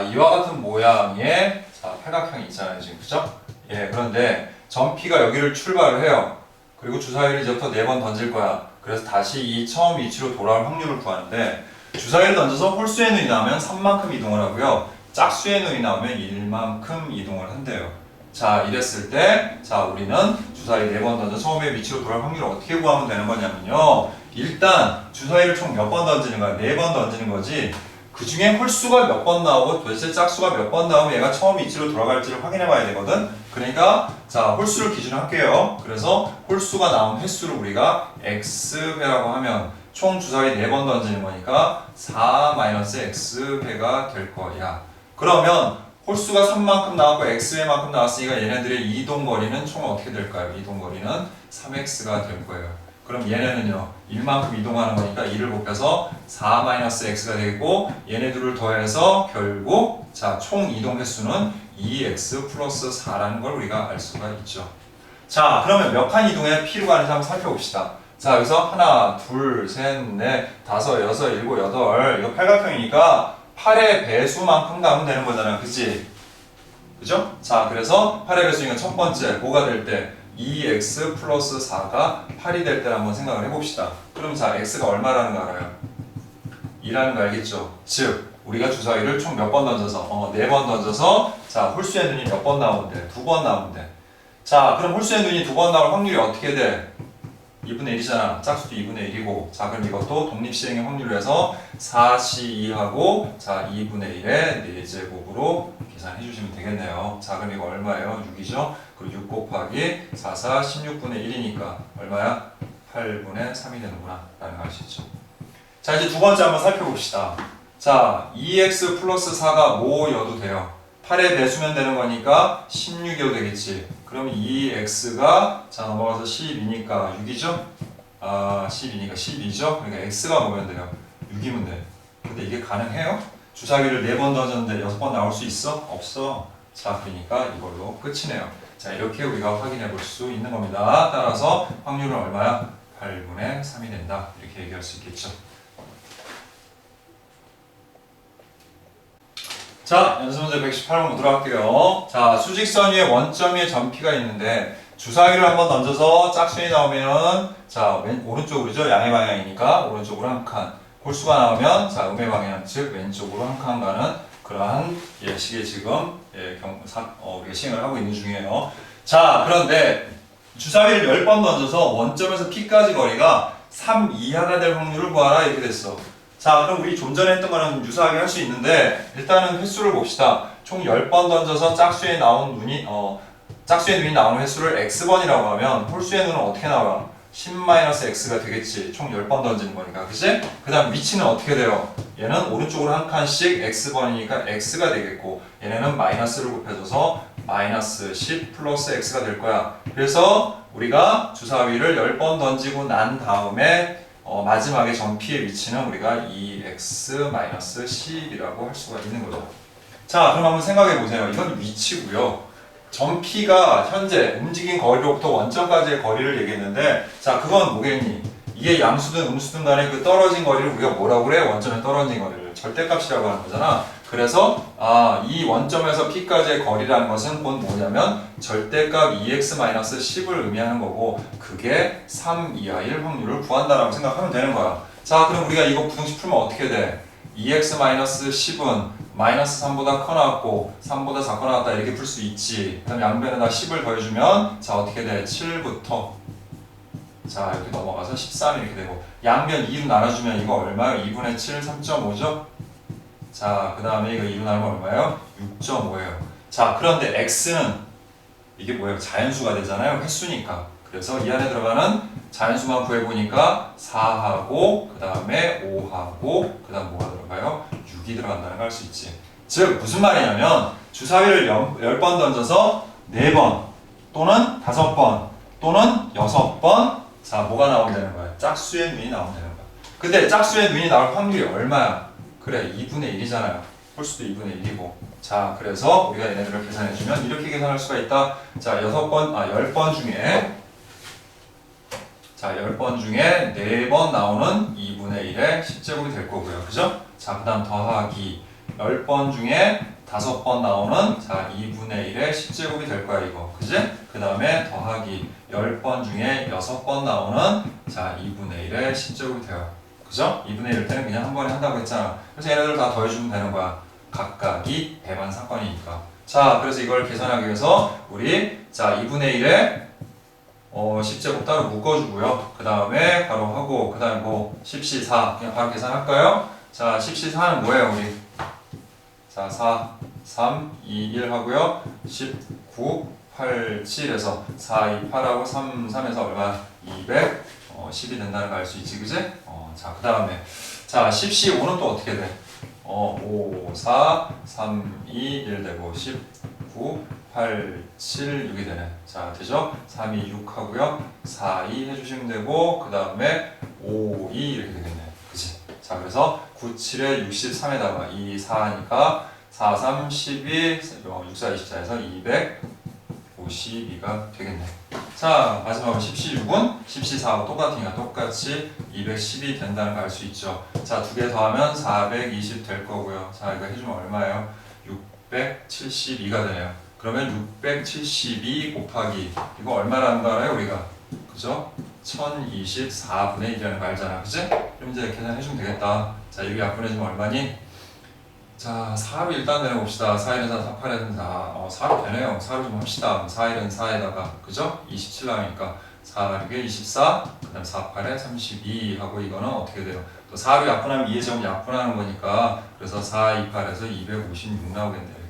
이와 같은 모양의 팔각형이 있잖아요. 지금. 그죠? 예, 그런데 점 P가 여기를 출발을 해요. 그리고 주사위를 이제부터 4번 던질 거야. 그래서 다시 이 처음 위치로 돌아올 확률을 구하는데 주사위를 던져서 홀수의 눈이 나오면 3만큼 이동을 하고요. 짝수의 눈이 나오면 1만큼 이동을 한대요. 자, 이랬을 때 우리는 주사위 4번 던져 처음에 위치로 돌아올 확률을 어떻게 구하면 되는 거냐면요. 일단 주사위를 총 몇 번 던지는 거야? 4번 던지는 거지. 그 중에 홀수가 몇 번 나오고 도대체 짝수가 몇 번 나오면 얘가 처음 위치로 돌아갈지를 확인해 봐야 되거든. 그러니까 자, 홀수를 기준으로 할게요. 그래서 홀수가 나온 횟수를 우리가 x회라고 하면 총 주사위 4번 던지는 거니까 4-x회가 될 거야. 그러면 홀수가 3만큼 나왔고 x회만큼 나왔으니까 얘네들의 이동거리는 총 어떻게 될까요? 이동거리는 3x가 될 거예요. 그럼 얘네는요 1만큼 이동하는 거니까 2를 곱해서 4-x가 되고 얘네 둘을 더해서 결국 총 이동 횟수는 2x 플러스 4라는 걸 우리가 알 수가 있죠. 자, 그러면 몇 칸 이동에 P로 가는지 한번 살펴봅시다. 자, 여기서 하나, 둘, 셋, 넷, 다섯, 여섯, 일곱, 여덟. 이거 팔각형이니까 8의 배수만큼 가면 되는 거잖아요. 그치? 그죠? 자, 그래서 8의 배수니까 첫 번째 뭐가 될 때 2x 플러스 4가 8이 될 때 한번 생각을 해봅시다. 그럼 자, x가 얼마라는 거 알아요? 2라는 거 알겠죠? 즉 우리가 주사위를 총 몇 번 던져서 4번 던져서 자, 홀수의 눈이 몇 번 나오면 돼? 2번 나오면 돼. 자, 그럼 홀수의 눈이 2번 나올 확률이 어떻게 돼? 2분의 1이잖아. 짝수도 2분의 1이고. 자, 그럼 이것도 독립시행의 확률로 해서 4C2하고 자, 2분의 1의 4제곱으로 계산해 주시면 되겠네요. 자, 그럼 이거 얼마예요? 6이죠? 그리고 6 곱하기 4, 4, 16분의 1이니까 얼마야? 8분의 3이 되는구나. 라는 거 아시죠? 자, 이제 두 번째 한번 살펴봅시다. 자, 2x 플러스 4가 뭐여도 돼요. 8에 배수면 되는 거니까 16이어도 되겠지. 그럼 2x가 자, 넘어가서 12니까 6이죠? 12니까 12죠? 그러니까 x가 뭐면 돼요? 6이면 돼. 근데 이게 가능해요? 주사위를 4번 던졌는데 6번 나올 수 있어? 없어. 자, 그러니까 이걸로 끝이네요. 자, 이렇게 우리가 확인해 볼 수 있는 겁니다. 따라서 확률은 얼마야? 8분의 3이 된다. 이렇게 얘기할 수 있겠죠. 자, 연습문제 118번 들어갈게요. 자, 수직선 위에 원점 위에 점 P가 있는데 주사위를 한번 던져서 짝수이 나오면 자, 오른쪽으로죠. 양의 방향이니까 오른쪽으로 한 칸. 홀수가 나오면 자, 음의 방향 즉 왼쪽으로 한 칸 가는 그러한 예식에 지금 우리가 시행을 하고 있는 중이에요. 자, 그런데 주사위를 10번 던져서 원점에서 P까지 거리가 3 이하가 될 확률을 구하라 이렇게 됐어. 자, 그럼 우리 좀 전에 했던 거는 유사하게 할 수 있는데 일단은 횟수를 봅시다. 총 10번 던져서 짝수에 짝수의 눈이 나오는 횟수를 x번이라고 하면 홀수의 눈은 어떻게 나와? 10-x가 되겠지. 총 10번 던지는 거니까. 그치? 그 다음 위치는 어떻게 돼요? 얘는 오른쪽으로 한 칸씩 x번이니까 x가 되겠고 얘네는 마이너스를 곱해줘서 마이너스 10 플러스 x가 될 거야. 그래서 우리가 주사위를 10번 던지고 난 다음에 마지막에 점 P의 위치는 우리가 2x-10이라고 할 수가 있는 거죠. 자, 그럼 한번 생각해 보세요. 이건 위치고요. 점 P가 현재 움직인 거리로부터 원점까지의 거리를 얘기했는데 자, 그건 뭐겠니? 이게 양수든 음수든 간에 그 떨어진 거리를 우리가 뭐라고 그래? 원점에 떨어진 거리를 절대값이라고 하는 거잖아. 그래서 이 원점에서 P까지의 거리라는 것은 곧 뭐냐면 절대값 2x-10을 의미하는 거고 그게 3 이하일 확률을 구한다라고 생각하면 되는 거야. 자, 그럼 우리가 이거 부등식 풀면 어떻게 돼? 2x-10은 마이너스 3보다 커 나왔고 3보다 작거 나왔다 이렇게 풀 수 있지. 그다음 양변에다 10을 더해주면 자, 어떻게 돼? 7부터 자, 이렇게 넘어가서 13 이렇게 되고 양변 2로 나눠주면 이거 얼마요? 2분의 7, 3.5죠? 자, 그 다음에 이거 2로 나누면 얼마예요? 6.5예요. 자, 그런데 x는 이게 뭐예요? 자연수가 되잖아요. 횟수니까. 그래서 이 안에 들어가는 자연수만 구해보니까 4하고 그 다음에 5하고 그 다음 뭐가 들어가요? 6이 들어간다는 걸 알 수 있지. 즉 무슨 말이냐면 주사위를 10번 던져서 4번 또는 5번 또는 6번 자 뭐가 나오면 되는 거야? 짝수의 눈이 나오면 되는 거야. 근데 짝수의 눈이 나올 확률이 얼마야? 그래 2분의 1이잖아요. 홀수도 2분의 1이고 자 그래서 우리가 얘네들을 계산해주면 이렇게 계산할 수가 있다. 자 10번 중에 자 10번 중에 4번 나오는 2분의 1의 10제곱이 될 거고요. 그죠? 자 그 다음 더하기 10번 중에 5번 나오는 자 2분의 1의 10제곱이 될 거야 이거. 그지? 그 다음에 더하기 10번 중에 6번 나오는 자 2분의 1의 10제곱이 돼요. 그죠? 2분의 1일 때는 그냥 한 번에 한다고 했잖아. 그래서 얘네들 다 더해주면 되는 거야. 각각이 배반 사건이니까. 자 그래서 이걸 계산하기 위해서 우리 자 2분의 1에 10제곱 따로 묶어주고요. 그 다음에 바로 하고 그 다음에 뭐 10C4 그냥 바로 계산할까요? 자 10C4는 뭐예요 우리? 자 4, 3, 2, 1 하고요. 19, 8, 7에서 4, 2, 8하고 3, 3에서 얼마? 200, 10이 된다는 걸 알 수 있지 그지? 자 그 다음에 자 10C5는 또 어떻게 돼? 5, 4, 3, 2, 1 되고 19, 8, 7, 6이 되네. 자, 되죠? 3, 2, 6 하고요. 4, 2 해주시면 되고, 그 다음에 5, 2 이렇게 되겠네. 그치? 자, 그래서 9, 7에 63에다가 2, 4니까 4, 3, 12, 6, 4, 24에서 252가 되겠네. 자, 마지막으로 10C6은 10C4하고 똑같으니까 똑같이 210이 된다는 걸 알 수 있죠. 자, 두 개 더하면 420 될 거고요. 자, 이거 해주면 얼마예요? 672가 되네요. 그러면 672 곱하기 이거 얼마라는 거 알아요 우리가? 그죠? 1024분의 1이라는 거 알잖아. 그치? 그럼 이제 계산해주면 되겠다. 자 여기 약분해주면 얼마니? 자 4로 일단 내려봅시다. 4, 1은 4, 4, 8은 4 4로 되네요. 4로 좀 합시다. 4, 1은 4에다가 그죠? 27 나오니까 4, 6에 24 그 다음 4, 8에 32 하고 이거는 어떻게 돼요? 또 4로 약분하면 2의 점 약분하는 거니까 그래서 4, 2, 8에서 256 나오겠네요.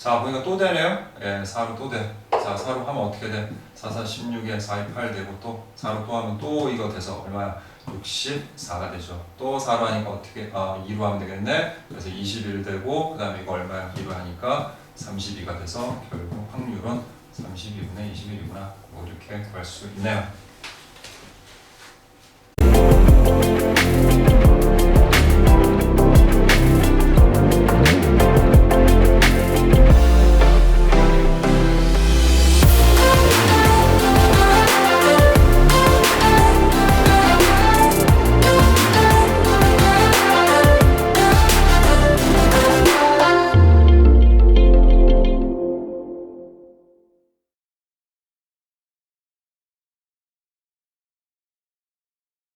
자 보니까 또 되네요. 예, 4로 또 돼. 자 4로 하면 어떻게 돼? 4, 4, 16에 4, 2, 8 되고 또 4로 또 하면 또 이거 돼서 얼마야? 64가 되죠. 또 4로 하니까 어떻게 2로 하면 되겠네. 그래서 21 되고 그 다음에 이거 얼마야? 2로 하니까 32가 돼서 결국 확률은 32분의 21이구나. 뭐 이렇게 구할 수 있네요.